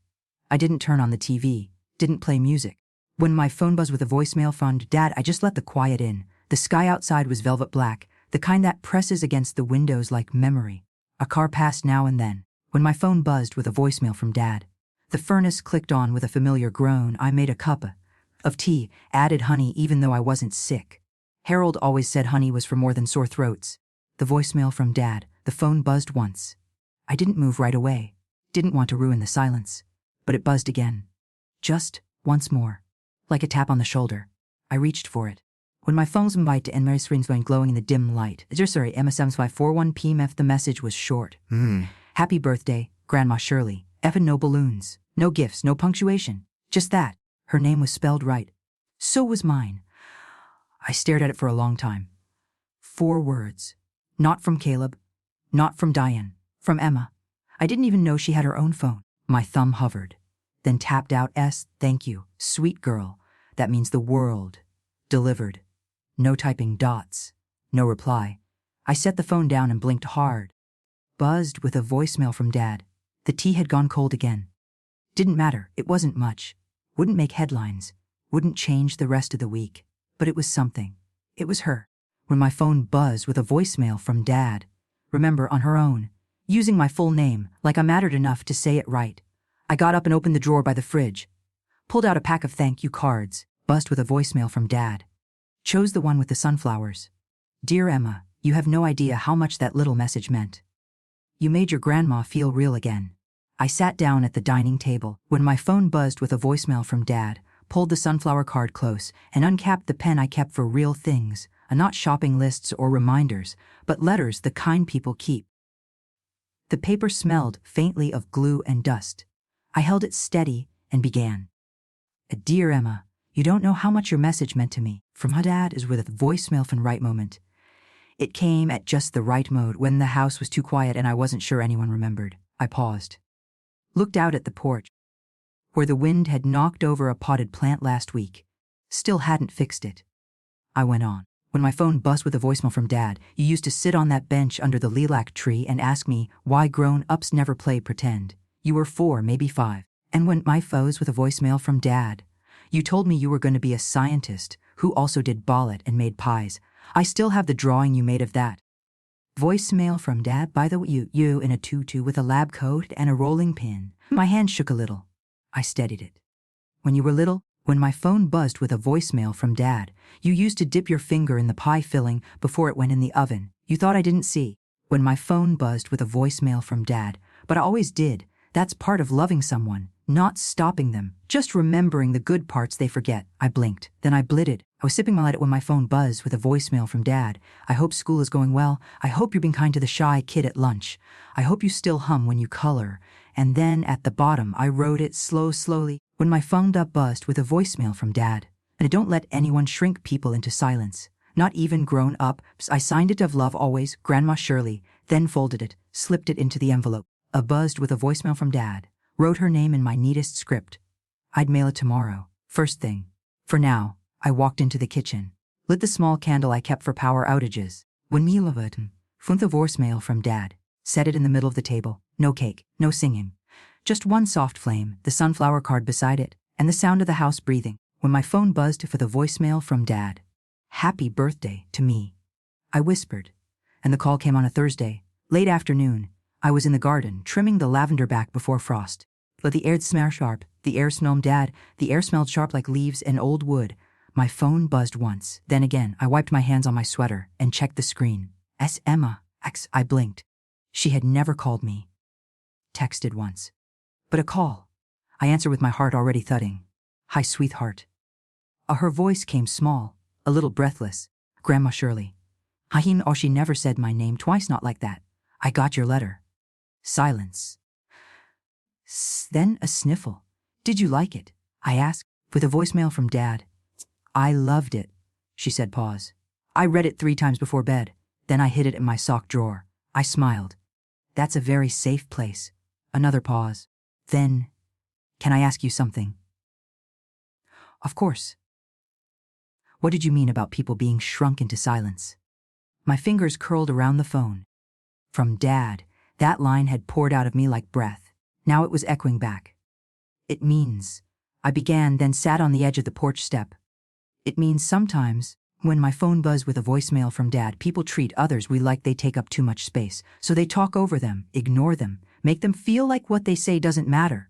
I didn't turn on the TV, didn't play music. When my phone buzzed with a voicemail from Dad, I just let the quiet in. The sky outside was velvet black, the kind that presses against the windows like memory. A car passed now and then. When my phone buzzed with a voicemail from Dad, the furnace clicked on with a familiar groan. I made a cup of tea, added honey even though I wasn't sick. Harold always said honey was for more than sore throats. The voicemail from Dad, the phone buzzed once. I didn't move right away, didn't want to ruin the silence, but it buzzed again. Just once more. Like a tap on the shoulder. I reached for it. When my phone's invite to end my screen's going glowing in the dim light. Sorry, MS7541 PMF, the message was short. Happy birthday, Grandma Shirley. Effin' no balloons, no gifts, no punctuation. Just that. Her name was spelled right. So was mine. I stared at it for a long time. 4 words. Not from Caleb. Not from Diane. From Emma. I didn't even know she had her own phone. My thumb hovered. Then tapped out S. Thank you, sweet girl. That means the world. Delivered. No typing dots. No reply. I set the phone down and blinked hard. Buzzed with a voicemail from Dad. The tea had gone cold again. Didn't matter, it wasn't much. Wouldn't make headlines. Wouldn't change the rest of the week. But it was something. It was her. When my phone buzzed with a voicemail from Dad. Remember, on her own. Using my full name, like I mattered enough to say it right. I got up and opened the drawer by the fridge. Pulled out a pack of thank you cards. Buzzed with a voicemail from Dad. Chose the one with the sunflowers. Dear Emma, you have no idea how much that little message meant. You made your grandma feel real again. I sat down at the dining table when my phone buzzed with a voicemail from Dad, pulled the sunflower card close, and uncapped the pen I kept for real things, not shopping lists or reminders, but letters the kind people keep. The paper smelled faintly of glue and dust. I held it steady and began. Dear Emma, you don't know how much your message meant to me. From her Dad is with a voicemail from right moment. It came at just the right mode when the house was too quiet and I wasn't sure anyone remembered. I paused. Looked out at the porch, where the wind had knocked over a potted plant last week. Still hadn't fixed it. I went on. When my phone buzzed with a voicemail from Dad, you used to sit on that bench under the lilac tree and ask me why grown-ups never play pretend. You were 4, maybe 5. And when my phone's with a voicemail from Dad, you told me you were going to be a scientist who also did ballet and made pies. I still have the drawing you made of that. Voicemail from Dad, by the way, you in a tutu with a lab coat and a rolling pin. My hand shook a little. I steadied it. When you were little, when my phone buzzed with a voicemail from Dad, you used to dip your finger in the pie filling before it went in the oven. You thought I didn't see. When my phone buzzed with a voicemail from Dad, but I always did. That's part of loving someone, not stopping them, just remembering the good parts they forget. I blinked, then I blitted. I was sipping my light when my phone buzzed with a voicemail from Dad. I hope school is going well. I hope you're being kind to the shy kid at lunch. I hope you still hum when you color. And then at the bottom I wrote it slowly. When my phone buzzed with a voicemail from Dad. And don't let anyone shrink people into silence. Not even grown-ups. I signed it of love always, Grandma Shirley, then folded it, slipped it into the envelope. Buzzed with a voicemail from Dad. Wrote her name in my neatest script. I'd mail it tomorrow, first thing. For now, I walked into the kitchen, lit the small candle I kept for power outages. When me loved found the voicemail from Dad, set it in the middle of the table. No cake, no singing. Just one soft flame, the sunflower card beside it, and the sound of the house breathing. When my phone buzzed for the voicemail from Dad. Happy birthday to me. I whispered, and the call came on a Thursday, late afternoon. I was in the garden, trimming the lavender back before frost. Let the air smell sharp, the air smelled Dad, the air smelled sharp like leaves and old wood. My phone buzzed once, then again. I wiped my hands on my sweater and checked the screen. Emma. I blinked. She had never called me. Texted once. But a call. I answered with my heart already thudding. Hi, sweetheart. Her voice came small, a little breathless. Grandma Shirley. She never said my name twice, not like that. I got your letter. Silence. Then a sniffle. Did you like it? I asked, with a voicemail from Dad. I loved it, she said. Pause. I read it 3 times before bed. Then I hid it in my sock drawer. I smiled. That's a very safe place. Another pause. Then, can I ask you something? Of course. What did you mean about people being shrunk into silence? My fingers curled around the phone. From Dad, that line had poured out of me like breath. Now it was echoing back. It means, I began, then sat on the edge of the porch step. It means sometimes, When my phone buzzed with a voicemail from Dad, people treat others we like they take up too much space, so they talk over them, ignore them, make them feel like what they say doesn't matter.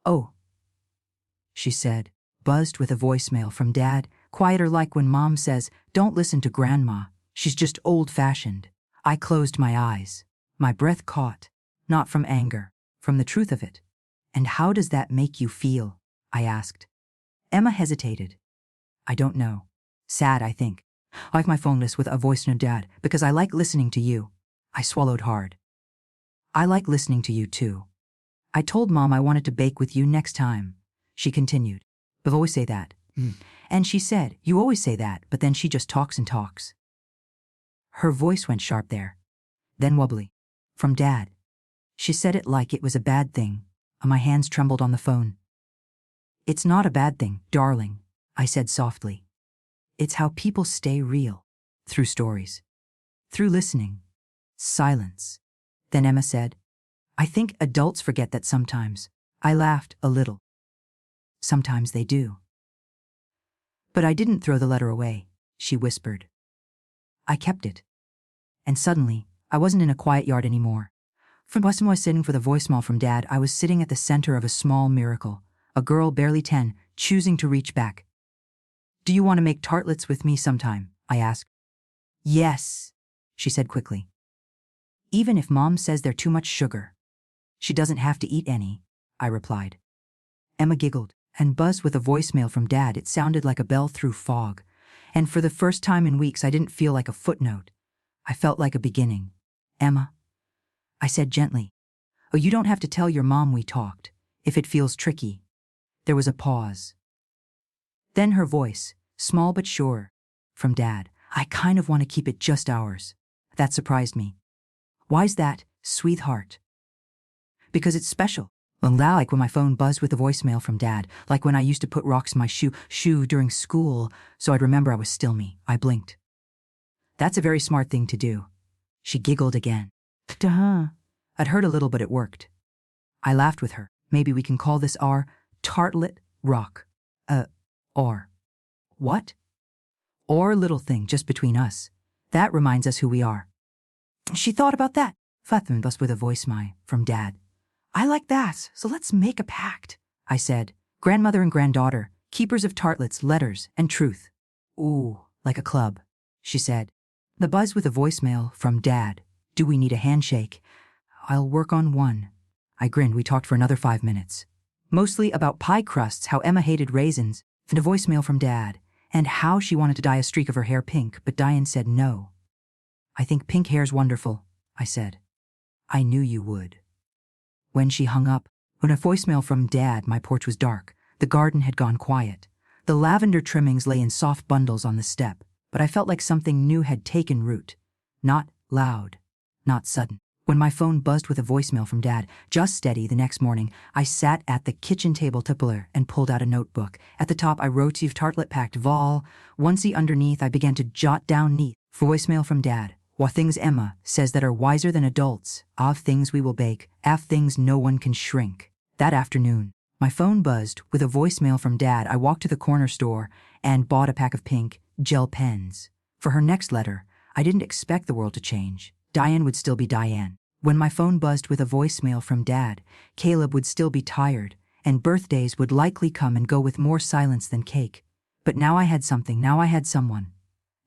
"Oh," she said, buzzed with a voicemail from Dad, quieter like when Mom says, "Don't listen to Grandma, she's just old-fashioned." I closed my eyes. My breath caught, not from anger, from the truth of it. "And how does that make you feel?" I asked. Emma hesitated. "I don't know. Sad, I think. I like my phone list with a voice from Dad because I like listening to you." I swallowed hard. "I like listening to you too. I told Mom I wanted to bake with you next time," she continued. "I've always say that." And she said, "You always say that, but then she just talks and talks." Her voice went sharp there, then wobbly. "From Dad." She said it like it was a bad thing, and my hands trembled on the phone. "It's not a bad thing, darling," I said softly. "It's how people stay real, through stories, through listening, silence." Then Emma said, "I think adults forget that sometimes." I laughed a little. "Sometimes they do." "But I didn't throw the letter away," she whispered. "I kept it." And suddenly, I wasn't in a quiet yard anymore. From Weston was sitting for the voicemail from Dad, I was sitting at the center of a small miracle, a girl barely 10, choosing to reach back. "Do you want to make tartlets with me sometime?" I asked. "Yes," she said quickly. "Even if Mom says they're too much sugar." "She doesn't have to eat any," I replied. Emma giggled and buzzed with a voicemail from Dad. It sounded like a bell through fog, and for the first time in weeks I didn't feel like a footnote. I felt like a beginning. "Emma," I said gently. "Oh, you don't have to tell your mom we talked, if it feels tricky." There was a pause. Then her voice, small but sure, from Dad. "I kind of want to keep it just ours." That surprised me. "Why's that, sweetheart?" "Because it's special." Like when my phone buzzed with a voicemail from Dad, like when I used to put rocks in my shoe during school, so I'd remember I was still me. I blinked. "That's a very smart thing to do." She giggled again. "Duh." I'd heard a little, but it worked. I laughed with her. "Maybe we can call this our tartlet rock. Or. What? Or little thing just between us. That reminds us who we are." She thought about that. Fathom bust with a voicemail from Dad. "I like that, so let's make a pact," I said. "Grandmother and granddaughter, keepers of tartlets, letters, and truth." "Ooh, like a club," she said. The buzz with a voicemail from Dad. "Do we need a handshake?" "I'll work on one." I grinned. We talked for another 5 minutes. Mostly about pie crusts, how Emma hated raisins, and a voicemail from Dad, and how she wanted to dye a streak of her hair pink, but Diane said no. "I think pink hair's wonderful," I said. "I knew you would." When she hung up, when a voicemail from Dad, my porch was dark. The garden had gone quiet. The lavender trimmings lay in soft bundles on the step, but I felt like something new had taken root. Not loud, not sudden. When my phone buzzed with a voicemail from Dad, just steady, the next morning, I sat at the kitchen table and pulled out a notebook. At the top, I wrote "You've tartlet packed vol." Oncey underneath, I began to jot down neat. Voicemail from Dad. "Wha things Emma says that are wiser than adults. Av things we will bake. Av things no one can shrink." That afternoon, my phone buzzed with a voicemail from Dad. I walked to the corner store and bought a pack of pink gel pens. For her next letter, I didn't expect the world to change. Diane would still be Diane. When my phone buzzed with a voicemail from Dad, Caleb would still be tired, and birthdays would likely come and go with more silence than cake. But now I had something, now I had someone.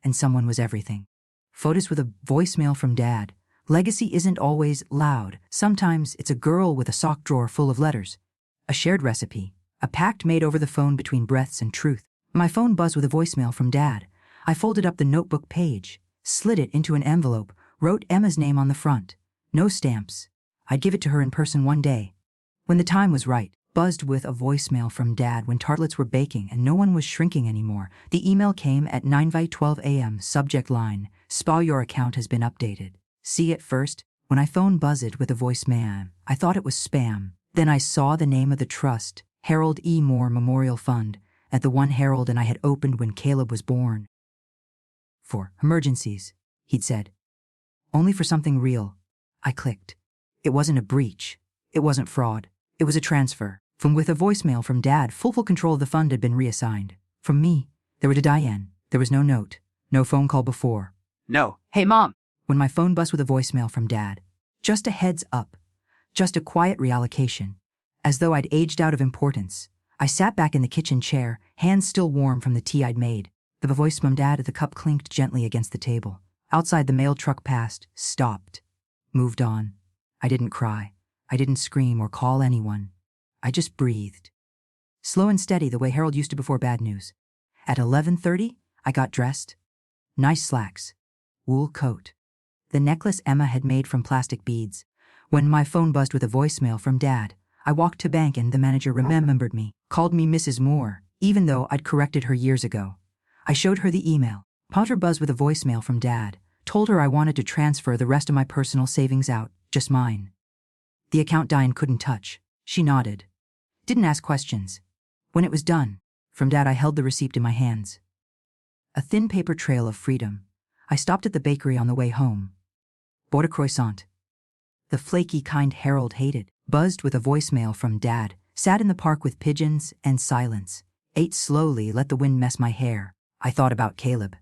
And someone was everything. Photos with a voicemail from Dad. Legacy isn't always loud. Sometimes it's a girl with a sock drawer full of letters. A shared recipe. A pact made over the phone between breaths and truth. My phone buzzed with a voicemail from Dad. I folded up the notebook page, slid it into an envelope, wrote Emma's name on the front. No stamps. I'd give it to her in person one day. When the time was right, buzzed with a voicemail from Dad when tartlets were baking and no one was shrinking anymore. The email came at 9:12 a.m. Subject line, "Spa your account has been updated." See, at first, when I phone buzzed with a voicemail, I thought it was spam. Then I saw the name of the trust, Harold E. Moore Memorial Fund, at the one Harold and I had opened when Caleb was born. "For emergencies," he'd said. "Only for something real." I clicked. It wasn't a breach. It wasn't fraud. It was a transfer. From with a voicemail from Dad, full control of the fund had been reassigned. From me, there were to Diane. There was no note, No phone call before. No. Hey, Mom. When my phone buzzed with a voicemail from Dad. Just a heads up. Just a quiet reallocation. As though I'd aged out of importance. I sat back in the kitchen chair, hands still warm from the tea I'd made. The voice from Dad, the cup clinked gently against the table. Outside, the mail truck passed, stopped. Moved on. I didn't cry. I didn't scream or call anyone. I just breathed. Slow and steady the way Harold used to before bad news. At 11:30, I got dressed. Nice slacks. Wool coat. The necklace Emma had made from plastic beads. When my phone buzzed with a voicemail from Dad, I walked to bank and the manager remembered me, called me Mrs. Moore, even though I'd corrected her years ago. I showed her the email. Potter buzzed with a voicemail from Dad, told her I wanted to transfer the rest of my personal savings out, just mine. The account Diane couldn't touch. She nodded. Didn't ask questions. When it was done, from Dad I held the receipt in my hands. A thin paper trail of freedom. I stopped at the bakery on the way home. Bought a croissant. The flaky kind Harold hated, buzzed with a voicemail from Dad, sat in the park with pigeons and silence, ate slowly, let the wind mess my hair. I thought about Caleb.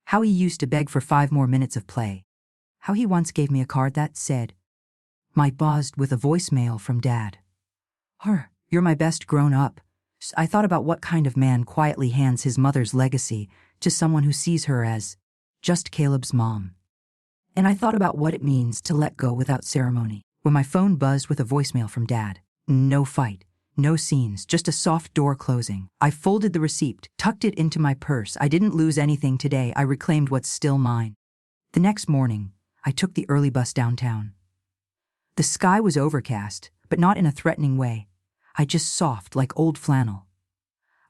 How he used to beg for 5 more minutes of play. How he once gave me a card that said, "My buzzed with a voicemail from Dad." You're my best grown up. I thought about what kind of man quietly hands his mother's legacy to someone who sees her as just Caleb's mom. And I thought about what it means to let go without ceremony. When my phone buzzed with a voicemail from Dad. No fight, no scenes, just a soft door closing. I folded the receipt, tucked it into my purse. I didn't lose anything today. I reclaimed what's still mine. The next morning, I took the early bus downtown. The sky was overcast, but not in a threatening way. Just soft like old flannel.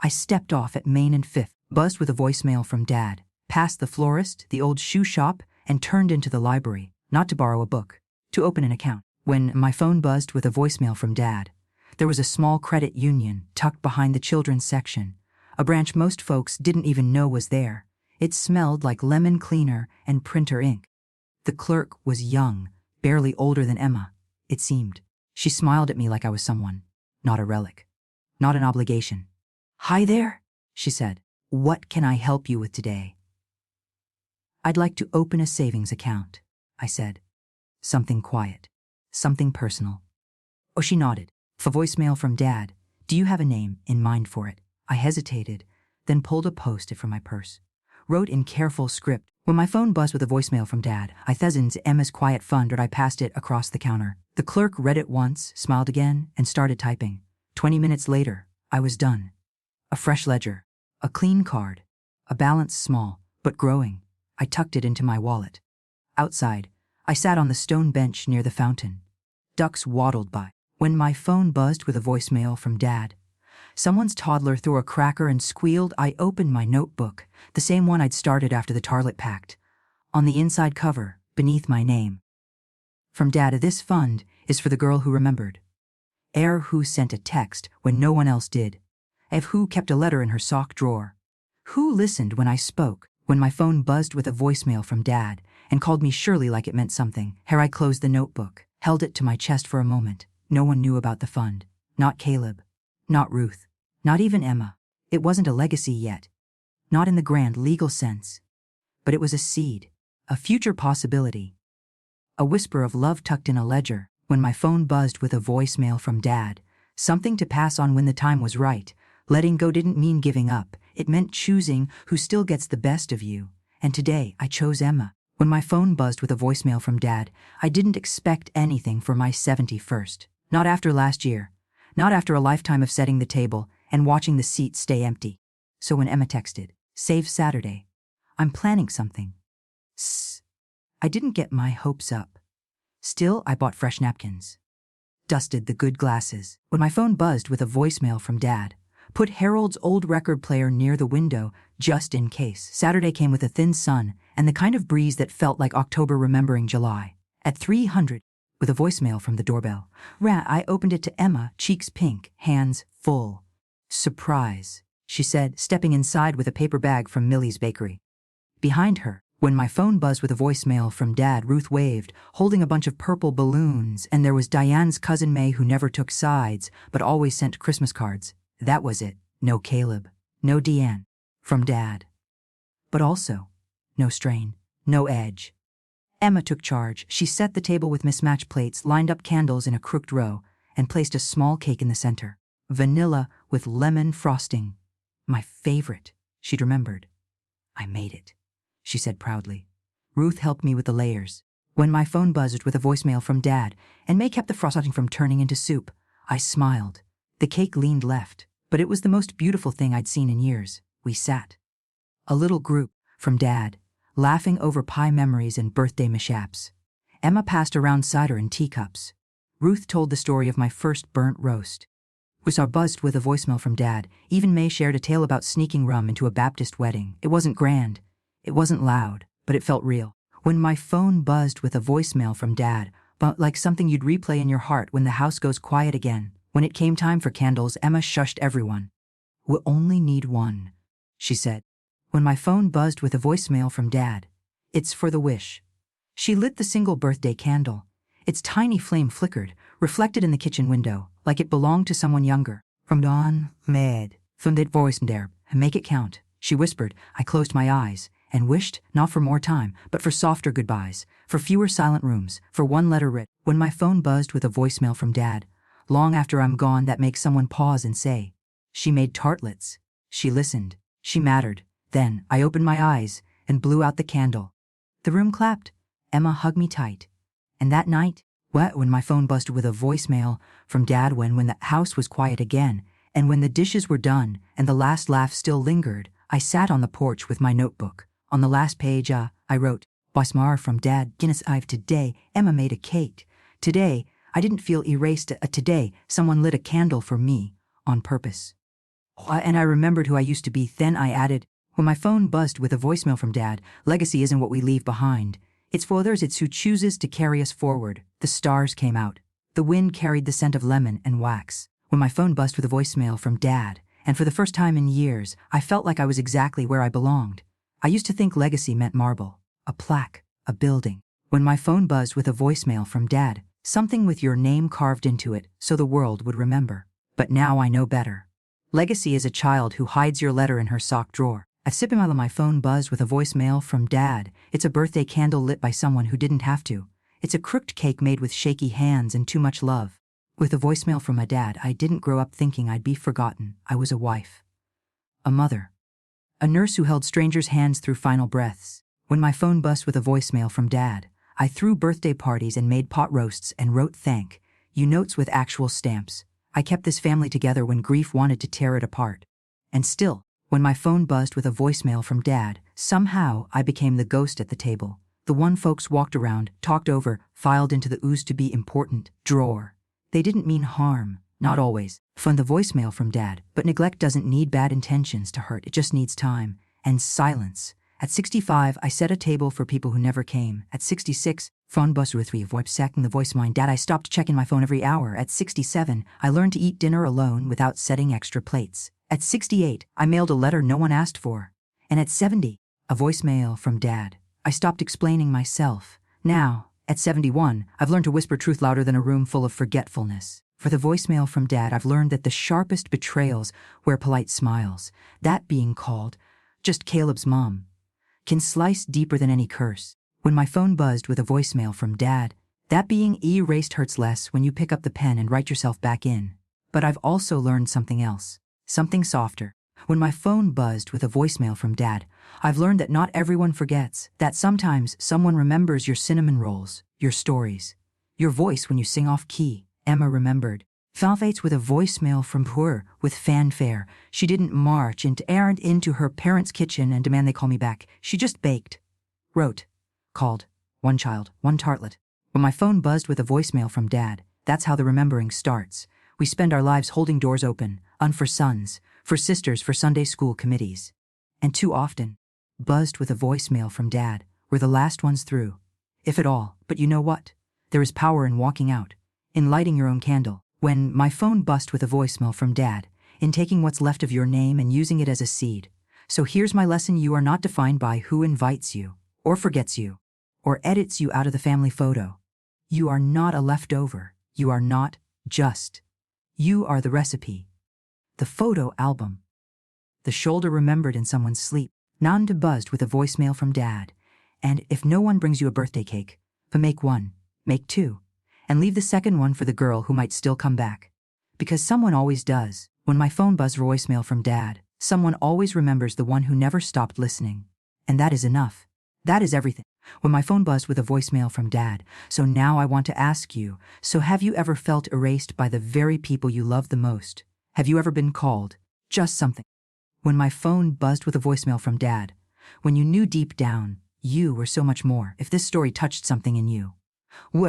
I stepped off at Main and Fifth, buzzed with a voicemail from Dad, past the florist, the old shoe shop, and turned into the library, not to borrow a book, to open an account. When my phone buzzed with a voicemail from Dad, there was a small credit union tucked behind the children's section, a branch most folks didn't even know was there. It smelled like lemon cleaner and printer ink. The clerk was young, barely older than Emma, it seemed. She smiled at me like I was someone. Not a relic. Not an obligation. "Hi there," she said. "What can I help you with today?" "I'd like to open a savings account," I said. Something quiet. Something personal. Oh, she nodded. "A voicemail from Dad. Do you have a name in mind for it?" I hesitated, then pulled a post-it from my purse. Wrote in careful script. When my phone buzzed with a voicemail from Dad, I thousands Emma's quiet fund, or I passed it across the counter. The clerk read it once, smiled again, and started typing. 20 minutes later, I was done. A fresh ledger. A clean card. A balance small, but growing. I tucked it into my wallet. Outside, I sat on the stone bench near the fountain. Ducks waddled by. When my phone buzzed with a voicemail from Dad, someone's toddler threw a cracker and squealed. I opened my notebook, the same one I'd started after the tartlet pact. On the inside cover, beneath my name. From Dad, this fund is for the girl who remembered. Who sent a text when no one else did. Who kept a letter in her sock drawer. Who listened when I spoke, when my phone buzzed with a voicemail from Dad and called me Shirley like it meant something. I closed the notebook, held it to my chest for a moment. No one knew about the fund. Not Caleb. Not Ruth. Not even Emma. It wasn't a legacy yet. Not in the grand legal sense. But it was a seed. A future possibility. A whisper of love tucked in a ledger. When my phone buzzed with a voicemail from Dad, something to pass on when the time was right. Letting go didn't mean giving up. It meant choosing who still gets the best of you. And today, I chose Emma. When my phone buzzed with a voicemail from Dad, I didn't expect anything for my 71st. Not after last year. Not after a lifetime of setting the table and watching the seats stay empty. So when Emma texted, "Save Saturday. I'm planning something." I didn't get my hopes up. Still, I bought fresh napkins. Dusted the good glasses. When my phone buzzed with a voicemail from Dad, put Harold's old record player near the window just in case. Saturday came with a thin sun and the kind of breeze that felt like October remembering July. At 300, with a voicemail from the doorbell. I opened it to Emma, cheeks pink, hands full. "Surprise," she said, stepping inside with a paper bag from Millie's bakery. Behind her, when my phone buzzed with a voicemail from Dad, Ruth waved, holding a bunch of purple balloons, and there was Diane's cousin May, who never took sides, but always sent Christmas cards. That was it. No Caleb. No Deanne. From Dad. But also, no strain, no edge. Emma took charge. She set the table with mismatched plates, lined up candles in a crooked row, and placed a small cake in the center. Vanilla with lemon frosting. My favorite, she'd remembered. I made it, she said proudly. Ruth helped me with the layers. When my phone buzzed with a voicemail from Dad, and May kept the frosting from turning into soup, I smiled. The cake leaned left, but it was the most beautiful thing I'd seen in years. We sat. A little group, from Dad, laughing over pie memories and birthday mishaps. Emma passed around cider in teacups. Ruth told the story of my first burnt roast. We saw buzzed with a voicemail from Dad. Even May shared a tale about sneaking rum into a Baptist wedding. It wasn't grand. It wasn't loud, but it felt real. When my phone buzzed with a voicemail from Dad, but like something you'd replay in your heart when the house goes quiet again. When it came time for candles, Emma shushed everyone. "We'll only need one," she said. When my phone buzzed with a voicemail from Dad, "It's for the wish." She lit the single birthday candle. Its tiny flame flickered, reflected in the kitchen window, like it belonged to someone younger. "From dawn, mad, from that voice there, make it count," she whispered. I closed my eyes and wished, not for more time, but for softer goodbyes, for fewer silent rooms, for one letter writ. When my phone buzzed with a voicemail from Dad, long after I'm gone, that makes someone pause and say, "She made tartlets." She listened. She mattered. Then I opened my eyes and blew out the candle. The room clapped. Emma hugged me tight. And that night, when my phone buzzed with a voicemail from Dad, when the house was quiet again, and when the dishes were done and the last laugh still lingered, I sat on the porch with my notebook. On the last page, I wrote, "Kamar from Dad, Guinness I've today, Emma made a cake. Today, I didn't feel erased. Today, someone lit a candle for me, on purpose." And I remembered who I used to be. Then I added, when my phone buzzed with a voicemail from Dad, legacy isn't what we leave behind. It's for others. It's who chooses to carry us forward. The stars came out. The wind carried the scent of lemon and wax. When my phone buzzed with a voicemail from Dad, and for the first time in years, I felt like I was exactly where I belonged. I used to think legacy meant marble, a plaque, a building. When my phone buzzed with a voicemail from Dad, something with your name carved into it so the world would remember. But now I know better. Legacy is a child who hides your letter in her sock drawer. At sipping while my phone buzzed with a voicemail from Dad, it's a birthday candle lit by someone who didn't have to. It's a crooked cake made with shaky hands and too much love. With a voicemail from my dad, I didn't grow up thinking I'd be forgotten. I was a wife. A mother. A nurse who held strangers' hands through final breaths. When my phone buzzed with a voicemail from Dad, I threw birthday parties and made pot roasts and wrote thank you notes with actual stamps. I kept this family together when grief wanted to tear it apart. And still, when my phone buzzed with a voicemail from Dad, somehow I became the ghost at the table. The one folks walked around, talked over, filed into the ooze to be important drawer. They didn't mean harm, not always, from the voicemail from Dad, but neglect doesn't need bad intentions to hurt. It just needs time and silence. At 65, I set a table for people who never came. At 66, phone buzzed with me, voice second the voice mine. Dad, I stopped checking my phone every hour. At 67, I learned to eat dinner alone without setting extra plates. At 68, I mailed a letter no one asked for. And at 70, a voicemail from Dad. I stopped explaining myself. Now, at 71, I've learned to whisper truth louder than a room full of forgetfulness. For the voicemail from Dad, I've learned that the sharpest betrayals wear polite smiles. That being called, just Caleb's mom, can slice deeper than any curse. When my phone buzzed with a voicemail from Dad, that being erased hurts less when you pick up the pen and write yourself back in. But I've also learned something else, something softer. When my phone buzzed with a voicemail from Dad, I've learned that not everyone forgets, that sometimes someone remembers your cinnamon rolls, your stories, your voice when you sing off key. Emma remembered. Falfates with a voicemail from her with fanfare. She didn't march into her parents' kitchen and demand they call me back. She just baked, wrote, called, one child, one tartlet. When my phone buzzed with a voicemail from Dad, that's how the remembering starts. We spend our lives holding doors open, for sons, for sisters, for Sunday school committees. And too often, buzzed with a voicemail from Dad, we're the last ones through, if at all. But you know what? There is power in walking out, in lighting your own candle. When my phone buzzed with a voicemail from Dad, in taking what's left of your name and using it as a seed. So here's my lesson: you are not defined by who invites you, or forgets you, or edits you out of the family photo. You are not a leftover. You are not just. You are the recipe, the photo album, the shoulder remembered in someone's sleep, Nanda buzzed with a voicemail from Dad. And if no one brings you a birthday cake, but make one, make two, and leave the second one for the girl who might still come back. Because someone always does. When my phone buzzed voicemail from Dad, someone always remembers the one who never stopped listening. And that is enough. That is everything. When my phone buzzed with a voicemail from Dad, so now I want to ask you, so have you ever felt erased by the very people you love the most? Have you ever been called just something? When my phone buzzed with a voicemail from Dad, when you knew deep down, you were so much more. If this story touched something in you,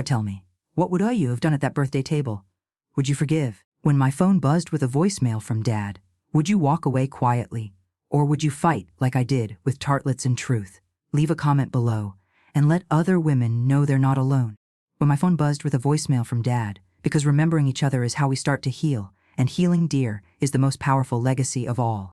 tell me, what would you have done at that birthday table? Would you forgive? When my phone buzzed with a voicemail from Dad, would you walk away quietly? Or would you fight like I did with tartlets and truth? Leave a comment below and let other women know they're not alone. When my phone buzzed with a voicemail from Dad, because remembering each other is how we start to heal, and healing, dear, is the most powerful legacy of all.